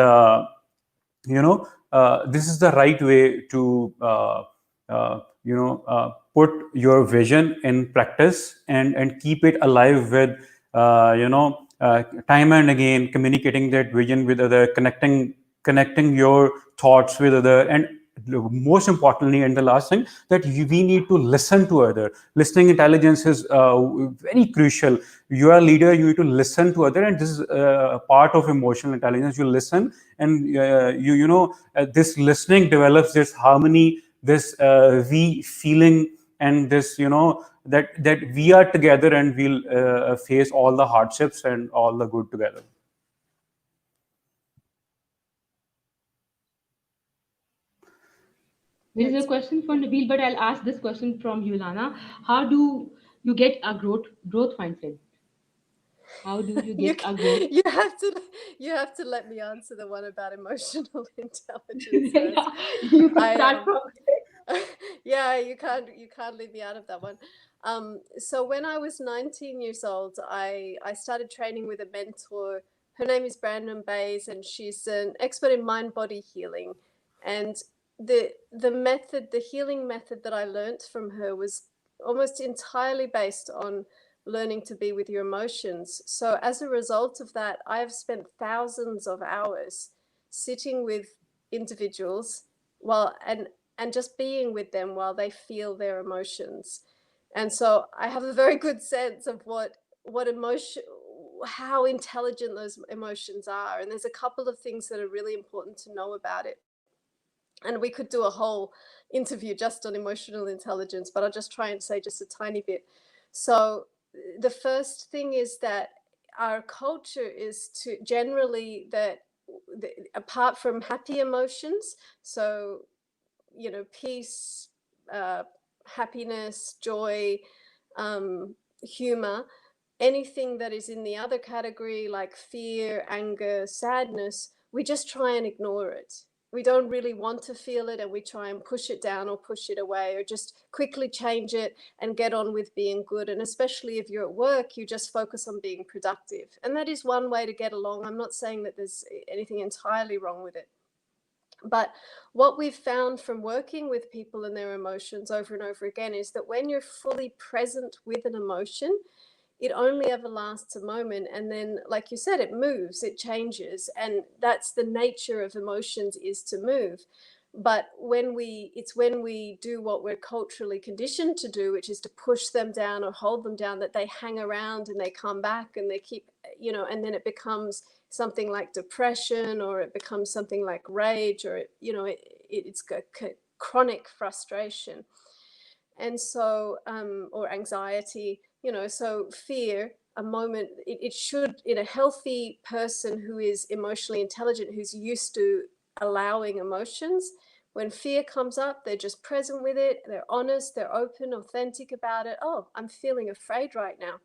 this is the right way to put your vision in practice and keep it alive with time and again communicating that vision with other, connecting your thoughts with other, and most importantly, and the last thing, that we need to listen to other. Listening intelligence is very crucial. You are a leader, you need to listen to other, and this is a part of emotional intelligence. You listen, and this listening develops this harmony, this we feeling, and this that we are together, and we'll face all the hardships and all the good together. There is a question for Nabeel, but I'll ask this question from Yolana. How do you get a growth mindset? How do you You, get a growth? you have to let me answer the one about emotional intelligence first. Yeah, you can I start from yeah, you can't leave me out of that one. So when I was 19 years old, I started training with a mentor. Her name is Brandon Bays, and she's an expert in mind body healing. And the healing method that I learnt from her was almost entirely based on learning to be with your emotions. So as a result of that, I have spent thousands of hours sitting with individuals while and just being with them while they feel their emotions. And so I have a very good sense of what emotion, how intelligent those emotions are. And there's a couple of things that are really important to know about it. And we could do a whole interview just on emotional intelligence, but I'll just try and say just a tiny bit. So the first thing is that our culture is to generally that apart from happy emotions, so peace, happiness, joy, humor, anything that is in the other category like fear, anger, sadness, we just try and ignore it. We don't really want to feel it, and we try and push it down or push it away or just quickly change it and get on with being good. And especially if you're at work, you just focus on being productive. And that is one way to get along. I'm not saying that there's anything entirely wrong with it. But what we've found from working with people and their emotions over and over again is that when you're fully present with an emotion, it only ever lasts a moment. And then, like you said, it moves, it changes. And that's the nature of emotions, is to move. But it's when we do what we're culturally conditioned to do, which is to push them down or hold them down, that they hang around and they come back and they keep, and then it becomes something like depression, or it becomes something like rage, or it's chronic frustration. And so or anxiety, so fear, a moment, it should, in a healthy person who is emotionally intelligent, who's used to allowing emotions, when fear comes up, they're just present with it, they're honest, they're open, authentic about it. Oh, I'm feeling afraid right now.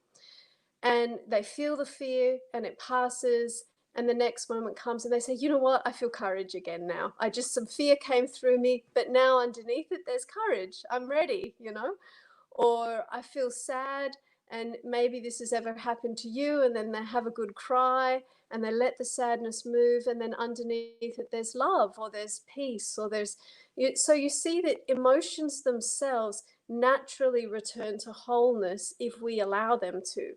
And they feel the fear and it passes, and the next moment comes and they say, you know what, I feel courage again now. Some fear came through me, but now underneath it, there's courage. I'm ready, Or I feel sad, and maybe this has ever happened to you, and then they have a good cry and they let the sadness move, and then underneath it, there's love, or there's peace, or so you see that emotions themselves naturally return to wholeness if we allow them to.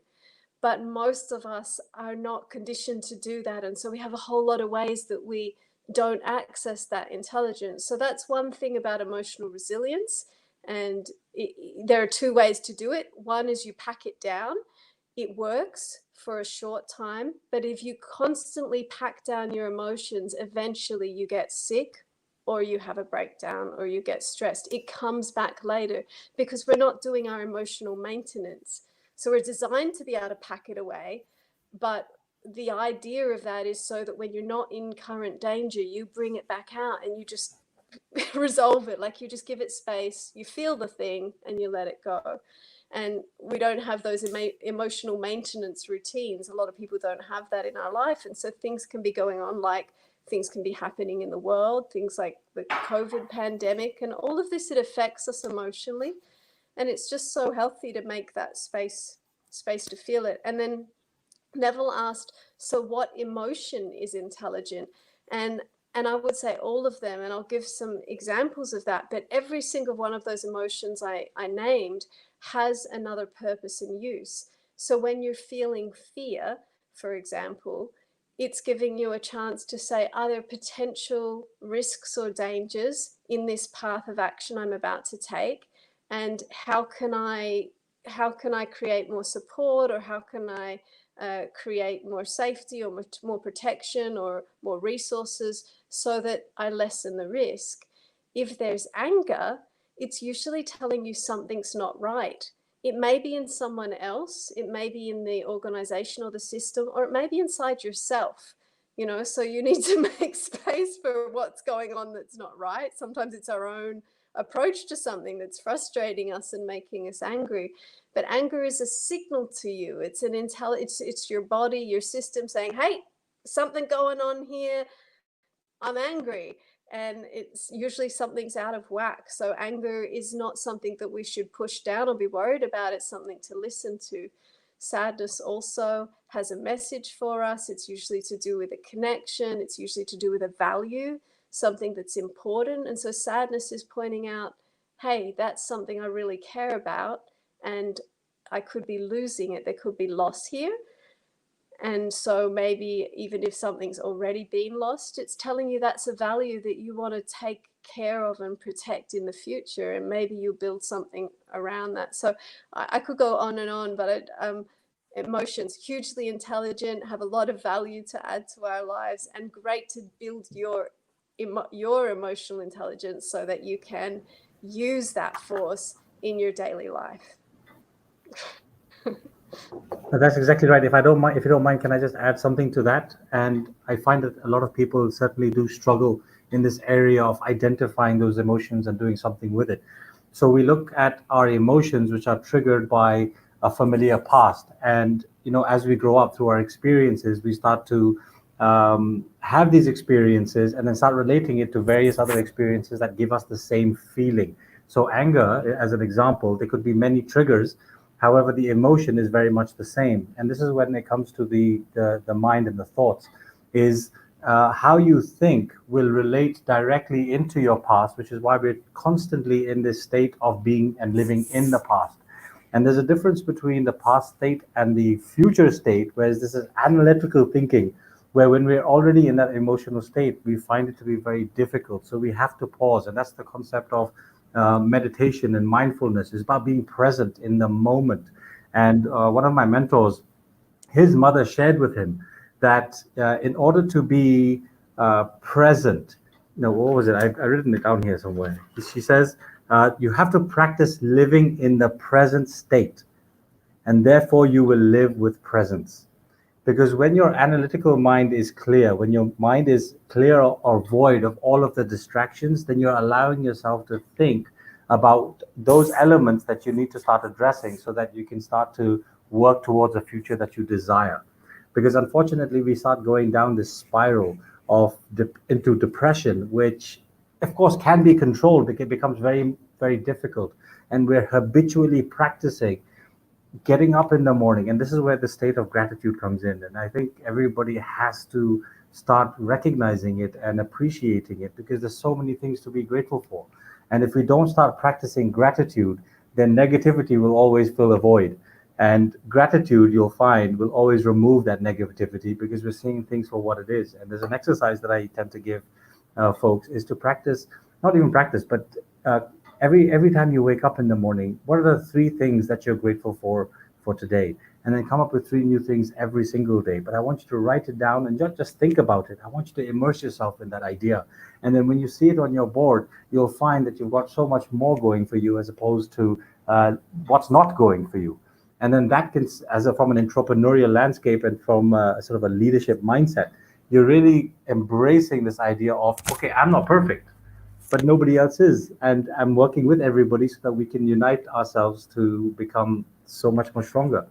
But most of us are not conditioned to do that. And so we have a whole lot of ways that we don't access that intelligence. So that's one thing about emotional resilience. And there are two ways to do it. One is you pack it down. It works for a short time. But if you constantly pack down your emotions, eventually you get sick, or you have a breakdown, or you get stressed. It comes back later because we're not doing our emotional maintenance. So we're designed to be able to pack it away, but the idea of that is so that when you're not in current danger, you bring it back out and you just resolve it. Like, you just give it space, you feel the thing, and you let it go. And we don't have those emotional maintenance routines. A lot of people don't have that in our life. And so things can be going on, like things can be happening in the world, things like the COVID pandemic, and all of this, it affects us emotionally. And it's just so healthy to make that space to feel it. And then Neville asked, so what emotion is intelligent? And I would say all of them, and I'll give some examples of that, but every single one of those emotions I named has another purpose and use. So when you're feeling fear, for example, it's giving you a chance to say, are there potential risks or dangers in this path of action I'm about to take? And how can I create more support, or how can I create more safety, or more protection, or more resources, so that I lessen the risk? If there's anger, it's usually telling you something's not right. It may be in someone else, it may be in the organization or the system, or it may be inside yourself. So you need to make space for what's going on that's not right. Sometimes it's our own approach to something that's frustrating us and making us angry. But anger is a signal to you. It's an it's your body, your system saying, hey, something going on here. I'm angry. And it's usually something's out of whack. So anger is not something that we should push down or be worried about. It's something to listen to. Sadness also has a message for us. It's usually to do with a connection. It's usually to do with a value, something that's important. And so sadness is pointing out, hey, that's something I really care about, and I could be losing it. There could be loss here. And so maybe even if something's already been lost, it's telling you that's a value that you want to take care of and protect in the future. And maybe you build something around that. So I could go on and on, but emotions, hugely intelligent, have a lot of value to add to our lives, and great to build your emotional intelligence so that you can use that force in your daily life. That's exactly right. If you don't mind, can I just add something to that? And I find that a lot of people certainly do struggle in this area of identifying those emotions and doing something with it. So we look at our emotions, which are triggered by a familiar past. And, as we grow up through our experiences, we start to have these experiences and then start relating it to various other experiences that give us the same feeling. So anger, as an example, there could be many triggers. However, the emotion is very much the same. And this is when it comes to the mind and the thoughts, is how you think will relate directly into your past, which is why we're constantly in this state of being and living in the past. And there's a difference between the past state and the future state, whereas this is analytical thinking, where when we're already in that emotional state, we find it to be very difficult. So we have to pause. And that's the concept of meditation and mindfulness. Is about being present in the moment. And one of my mentors, his mother shared with him that in order to be present, what was it? I've written it down here somewhere. She says, you have to practice living in the present state, and therefore you will live with presence. Because when your analytical mind is clear, when your mind is clear or void of all of the distractions, then you're allowing yourself to think about those elements that you need to start addressing so that you can start to work towards a future that you desire. Because unfortunately, we start going down this spiral of into depression, which of course can be controlled, but it becomes very, very difficult. And we're habitually practicing getting up in the morning, and this is where the state of gratitude comes in. And I think everybody has to start recognizing it and appreciating it, because there's so many things to be grateful for. And if we don't start practicing gratitude, then negativity will always fill a void. And gratitude, you'll find, will always remove that negativity, because we're seeing things for what it is. And there's an exercise that I tend to give folks, is to practice, not even practice, but every time you wake up in the morning, what are the 3 things that you're grateful for today? And then come up with 3 new things every single day. But I want you to write it down and just think about it. I want you to immerse yourself in that idea. And then when you see it on your board, you'll find that you've got so much more going for you as opposed to what's not going for you. And then that can, from an entrepreneurial landscape and from sort of a leadership mindset, you're really embracing this idea of, okay, I'm not perfect, but nobody else is. And I'm working with everybody so that we can unite ourselves to become so much more stronger.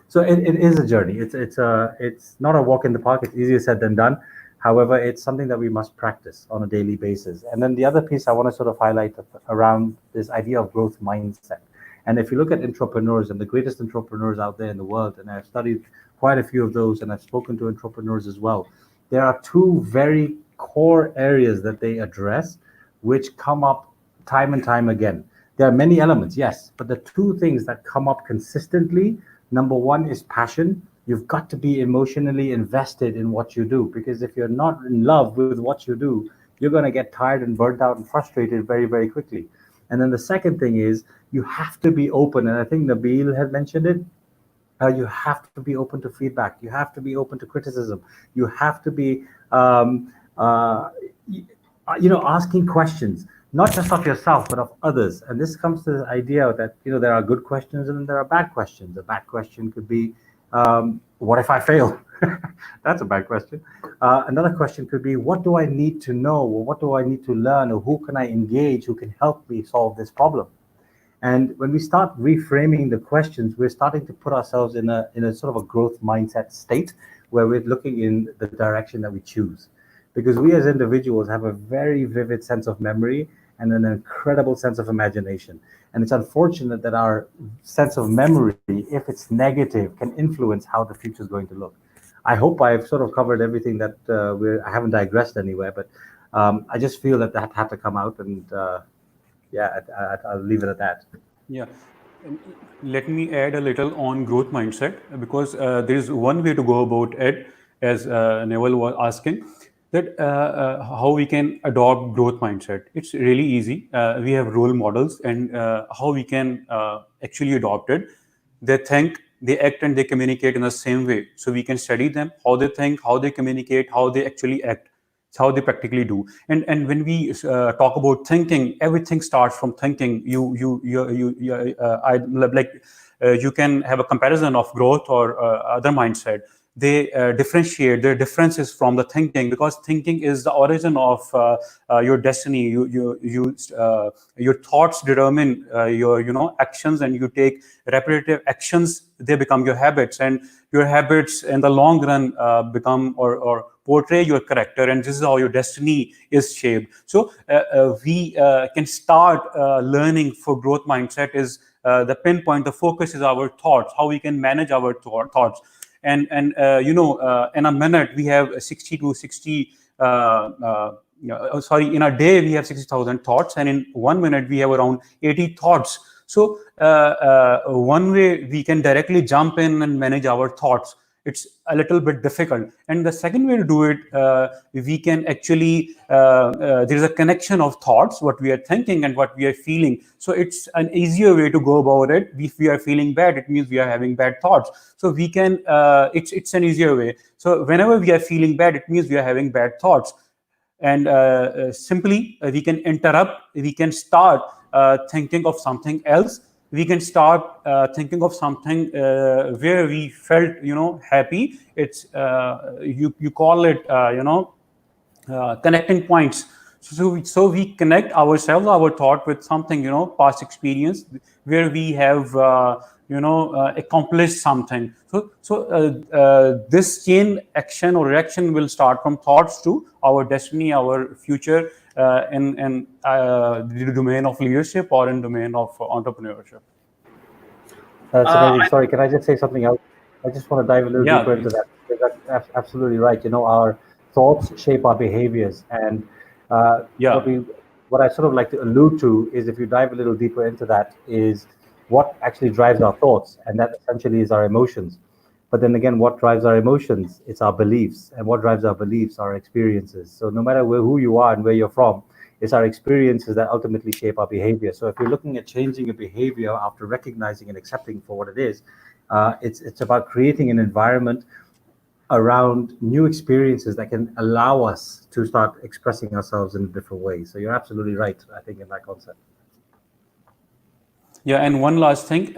So it is a journey. It's not a walk in the park. It's easier said than done. However, it's something that we must practice on a daily basis. And then the other piece I want to sort of highlight around this idea of growth mindset. And if you look at entrepreneurs, and the greatest entrepreneurs out there in the world, and I've studied quite a few of those, and I've spoken to entrepreneurs as well, there are 2 very core areas that they address, which come up time and time again. There are many elements, yes, but the 2 things that come up consistently, number 1 is passion. You've got to be emotionally invested in what you do, because if you're not in love with what you do, you're going to get tired and burnt out and frustrated very, very quickly. And then the second thing is you have to be open, and I think Nabeel had mentioned it. You have to be open to feedback. You have to be open to criticism. You have to be asking questions, not just of yourself, but of others. And this comes to the idea that, there are good questions and there are bad questions. A bad question could be, What if I fail? That's a bad question. Another question could be, what do I need to know, or what do I need to learn, or who can I engage who can help me solve this problem? And when we start reframing the questions, we're starting to put ourselves in a sort of a growth mindset state where we're looking in the direction that we choose. Because we as individuals have a very vivid sense of memory and an incredible sense of imagination. And it's unfortunate that our sense of memory, if it's negative, can influence how the future is going to look. I hope I've sort of covered everything that I haven't digressed anywhere, but I just feel that had to come out, and I'll leave it at that. Yeah. Let me add a little on growth mindset, because there is one way to go about it, as Neville was asking, that how we can adopt growth mindset. It's really easy. We have role models, and how we can actually adopt it. They think, they act, and they communicate in the same way. So we can study them, how they think, how they communicate, how they actually act. It's how they practically do. And when we talk about thinking, everything starts from thinking. You can have a comparison of growth or other mindset. They differentiate their differences from the thinking, because thinking is the origin of your destiny. Your thoughts determine your actions, and you take repetitive actions. They become your habits, and your habits in the long run become or portray your character, and this is how your destiny is shaped. So we can start learning for growth mindset is the pinpoint, the focus is our thoughts, how we can manage our thoughts. And in a minute we have 60 to 60 in a day we have 60,000 thoughts, and in 1 minute we have around 80 thoughts. So one way we can directly jump in and manage our thoughts. It's a little bit difficult. And the second way to do it, we can actually, there's a connection of thoughts, what we are thinking and what we are feeling. So it's an easier way to go about it. If we are feeling bad, it means we are having bad thoughts. So we can, it's an easier way. So whenever we are feeling bad, it means we are having bad thoughts. And simply, we can interrupt, we can start thinking of something else. We can start thinking of something where we felt, happy. It's you call it, connecting points. So we connect ourselves, our thought, with something, past experience where we have, accomplished something. So this chain action or reaction will start from thoughts to our destiny, our future, in the domain of leadership or in domain of entrepreneurship. That's amazing. Sorry, can I just say something else? I just want to dive a little deeper into that. That's absolutely right. Our thoughts shape our behaviors, and what I sort of like to allude to is, if you dive a little deeper into that, is what actually drives our thoughts, and that essentially is our emotions. But then again, what drives our emotions? It's our beliefs, and what drives our beliefs are our experiences. So no matter who you are and where you're from, it's our experiences that ultimately shape our behavior. So if you're looking at changing a behavior after recognizing and accepting for what it is, it's about creating an environment around new experiences that can allow us to start expressing ourselves in a different way. So you're absolutely right, I think, in that concept. Yeah, and one last thing,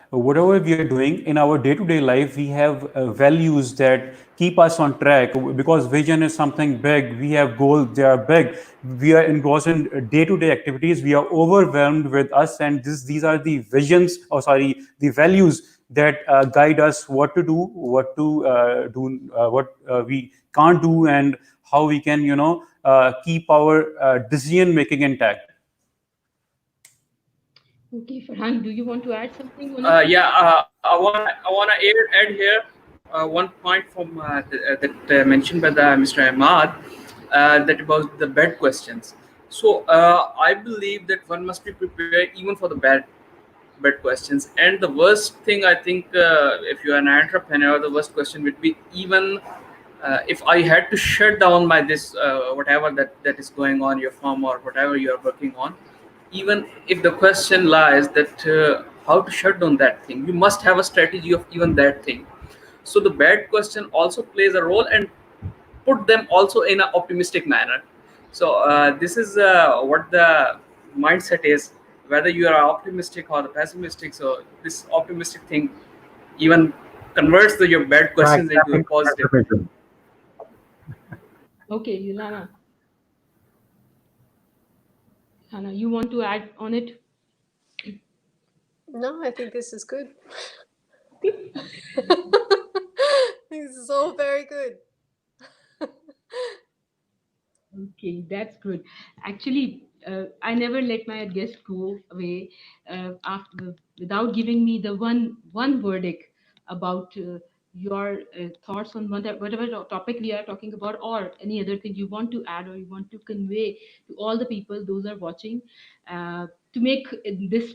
whatever we are doing in our day-to-day life, we have values that keep us on track, because vision is something big. We have goals, they are big. We are engrossed in day-to-day activities. We are overwhelmed with us, and these are the visions, the values that guide us what to do, what to do, what we can't do, and how we can, keep our decision-making intact. Okay, Farhan, do you want to add something? I want to add here one point from that mentioned by Mr. IMAAD, that about the bad questions. So I believe that one must be prepared even for the bad questions. And the worst thing, I think, if you are an entrepreneur, the worst question would be, even if I had to shut down my whatever that is going on your firm or whatever you are working on. Even if the question lies that how to shut down that thing, you must have a strategy of even that thing. So the bad question also plays a role, and put them also in an optimistic manner. So this is what the mindset is, whether you are optimistic or pessimistic. So this optimistic thing, even converts your bad questions into a positive. Okay, Yolana. Hannah, you want to add on it? No, I think this is good. This is all very good. Okay, that's good. Actually, I never let my guest go away after without giving me the one verdict about your thoughts on whatever topic we are talking about, or any other thing you want to add or you want to convey to all the people those are watching, to make this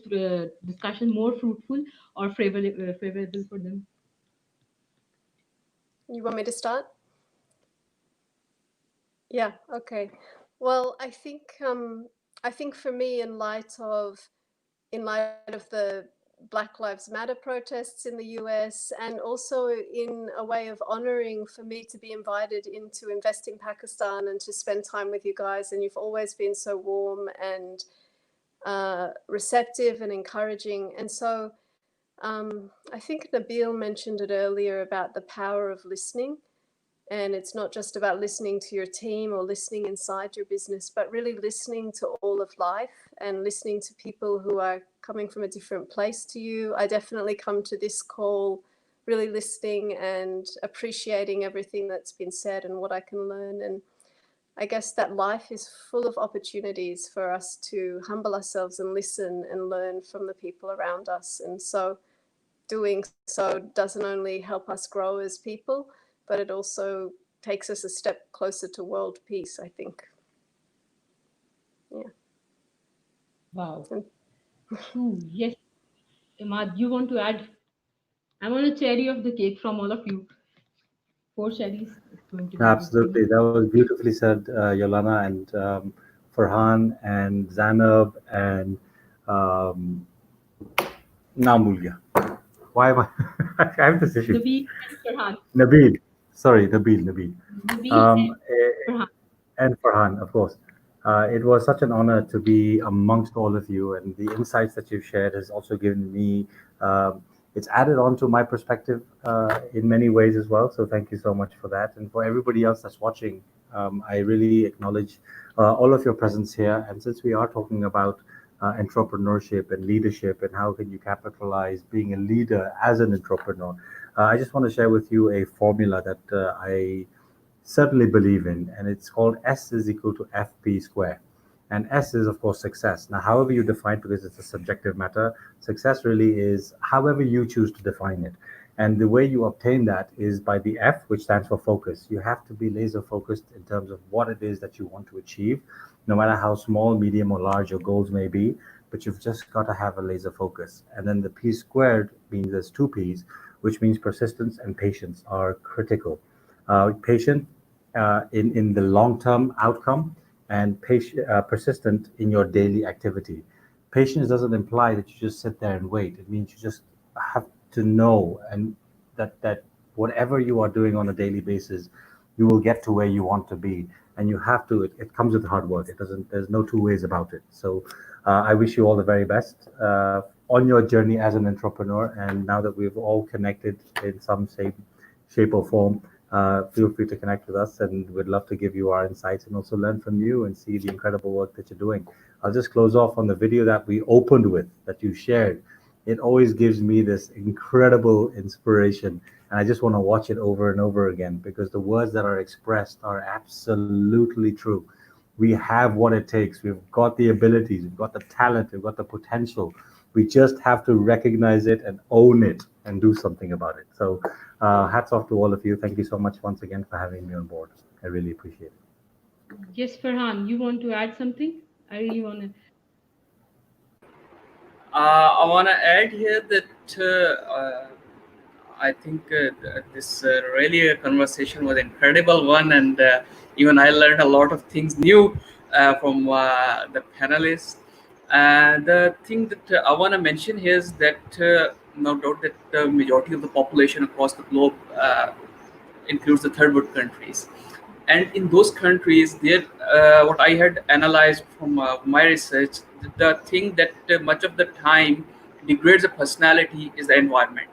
discussion more fruitful or favorable for them. You want me to start? Yeah, okay. Well, I think for me, in light of the Black Lives Matter protests in the US, and also in a way of honoring for me to be invited into Invest in Pakistan and to spend time with you guys, and you've always been so warm and receptive and encouraging. And so I think Nabeel mentioned it earlier about the power of listening. And it's not just about listening to your team or listening inside your business, but really listening to all of life and listening to people who are coming from a different place to you. I definitely come to this call really listening and appreciating everything that's been said and what I can learn. And I guess that life is full of opportunities for us to humble ourselves and listen and learn from the people around us. And so doing so doesn't only help us grow as people, but it also takes us a step closer to world peace, I think. Yeah. Wow. Ooh, yes. Imad, you want to add? I want a cherry of the cake from all of you. 4 cherries. It's going to be Absolutely. That was beautifully said, Yolana, and Farhan and Zainab and Namulya. Why am I? I have this issue. Nabeel and Farhan. Nabeel. Sorry, Nabeel. Nabeel and Farhan. And Farhan, of course. It was such an honor to be amongst all of you, and the insights that you've shared has also given me, it's added on to my perspective in many ways as well. So thank you so much for that. And for everybody else that's watching, I really acknowledge all of your presence here. And since we are talking about entrepreneurship and leadership and how can you capitalize being a leader as an entrepreneur, I just want to share with you a formula that I certainly believe in, and it's called S is equal to FP square. And S is, of course, success. Now, however you define, because it's a subjective matter, success really is however you choose to define it. And the way you obtain that is by the F, which stands for focus. You have to be laser focused in terms of what it is that you want to achieve, no matter how small, medium, or large your goals may be, but you've just got to have a laser focus. And then the P squared means there's 2 Ps, which means persistence and patience are critical. Patient in the long-term outcome, and persistent in your daily activity. Patience doesn't imply that you just sit there and wait. It means you just have to know and that whatever you are doing on a daily basis, you will get to where you want to be. And you have to, it comes with hard work. There's no 2 ways about it. So I wish you all the very best on your journey as an entrepreneur. And now that we've all connected in some shape or form, feel free to connect with us, and we'd love to give you our insights and also learn from you and see the incredible work that you're doing. I'll just close off on the video that we opened with, that you shared. It always gives me this incredible inspiration, and I just want to watch it over and over again, because the words that are expressed are absolutely true. We have what it takes. We've got the abilities, we've got the talent, we've got the potential. We just have to recognize it and own it and do something about it. So hats off to all of you. Thank you so much once again for having me on board. I really appreciate it. Yes, Farhan, you want to add something? I really want to. I want to add here that I think this really a conversation was an incredible one, and even I learned a lot of things new from the panelists. And the thing that I want to mention here is that no doubt that the majority of the population across the globe includes the third world countries. And in those countries, there, what I had analyzed from my research, the thing that much of the time degrades a personality is the environment.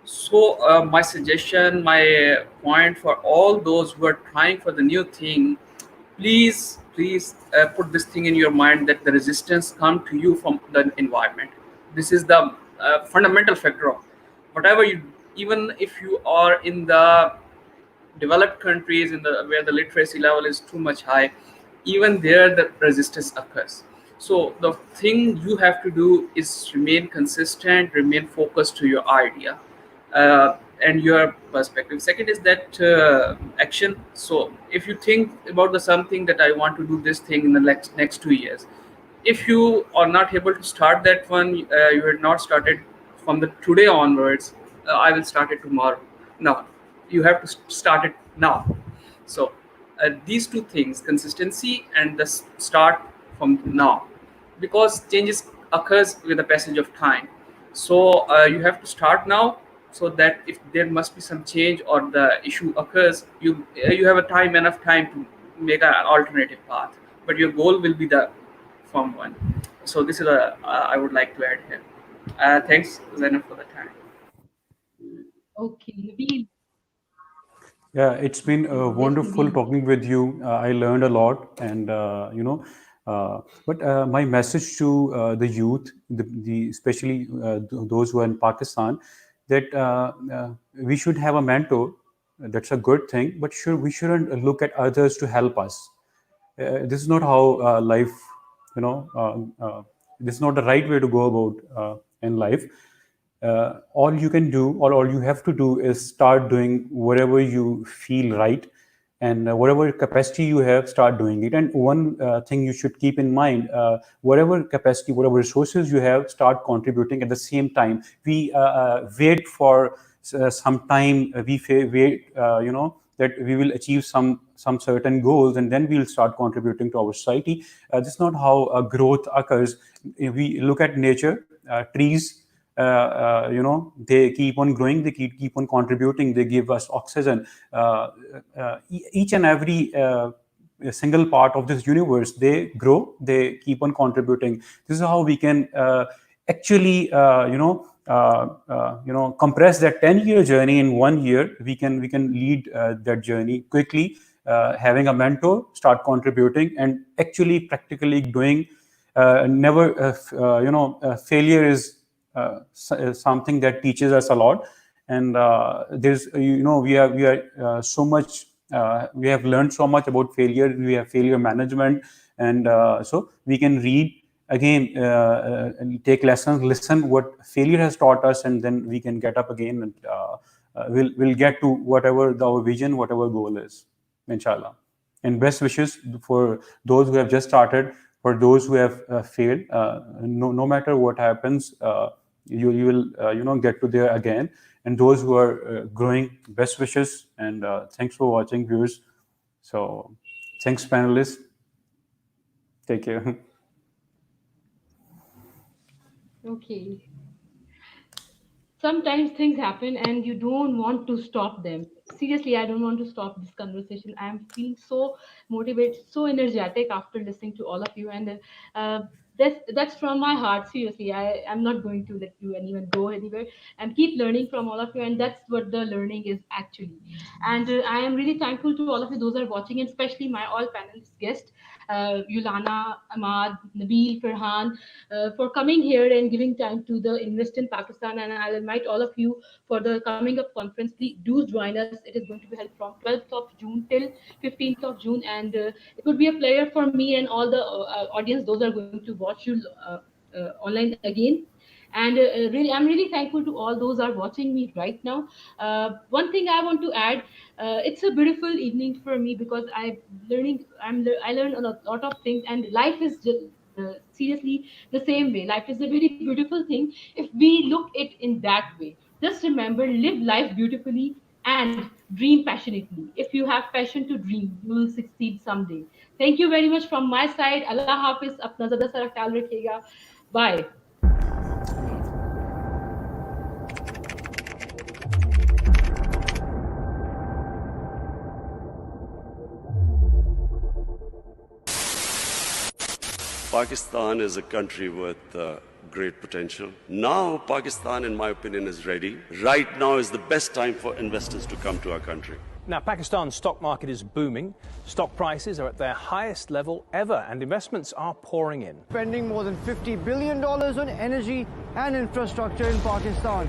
So my suggestion, my point for all those who are trying for the new thing, please put this thing in your mind that the resistance come to you from the environment. This is the fundamental factor of whatever you, even if you are in the developed countries in the where the literacy level is too much high, even there the resistance occurs. So the thing you have to do is remain consistent, remain focused to your idea and your perspective. Second is that action. So if you think about the something that I want to do this thing in the next 2 years, if you are not able to start that one, you had not started from the today onwards, I will start it tomorrow. No, you have to start it now. So these two things, consistency and the start from now, because changes occurs with the passage of time. So you have to start now, so that if there must be some change or the issue occurs, you have a time, enough time to make an alternative path, but your goal will be the firm one. So this is a I would like to add here. Thanks, Zainab, for the time. Okay, Nabeel. Yeah, it's been Yes, wonderful Nabeel. talking with you. I learned a lot, and but my message to the youth, the especially those who are in Pakistan, that we should have a mentor. That's a good thing, but we shouldn't look at others to help us. This is not how life, you know, this is not the right way to go about in life. All you can do, or all you have to do, is start doing whatever you feel right, and whatever capacity you have, start doing it. And one thing you should keep in mind, whatever capacity, whatever resources you have, start contributing at the same time. We wait for some time, wait, that we will achieve some certain goals, and then we'll start contributing to our society. This is not how growth occurs. If we look at nature, trees, they keep on growing, they keep on contributing, they give us oxygen. Each and every a single part of this universe, they grow, they keep on contributing. This is how we can actually compress that 10-year journey in 1 year. We can lead that journey quickly, having a mentor, start contributing, and actually practically doing. Never failure is something that teaches us a lot. And there's we are so much, we have learned so much about failure. We have failure management, and so we can read again, and take lessons, listen what failure has taught us, and then we can get up again, and we'll get to whatever our vision, whatever goal is, inshallah. And best wishes for those who have just started, for those who have failed. No matter what happens, you will get to there again. And those who are growing, best wishes, and thanks for watching, viewers. So thanks, panelists. Take care. Okay. Sometimes things happen and you don't want to stop them. Seriously, I don't want to stop this conversation. I'm feeling so motivated, so energetic after listening to all of you, and uh, that's from my heart. Seriously, I'm not going to let you anyone go anywhere, and keep learning from all of you, and that's what the learning is actually. And I am really thankful to all of you, those are watching, and especially my all panelists guests, Yolana, Ahmad, Nabeel, Farhan, for coming here and giving time to the Invest in Pakistan. And I'll invite all of you for the coming up conference. Please do join us. It is going to be held from 12th of June till 15th of June. And it would be a pleasure for me and all the audience, those are going to watch you online again. And really, I'm really thankful to all those are watching me right now. One thing I want to add, it's a beautiful evening for me because I learned a lot of things, and life is just seriously the same way. Life is a very beautiful thing if we look it in that way. Just remember, live life beautifully and dream passionately. If you have passion to dream, you will succeed someday. Thank you very much from my side. Allah Hafiz. Apna zyada sara ख्याल रखिएगा. Bye. Pakistan is a country with great potential. Now, Pakistan, in my opinion, is ready. Right now is the best time for investors to come to our country. Now, Pakistan's stock market is booming. Stock prices are at their highest level ever, and investments are pouring in. Spending more than $50 billion on energy and infrastructure in Pakistan.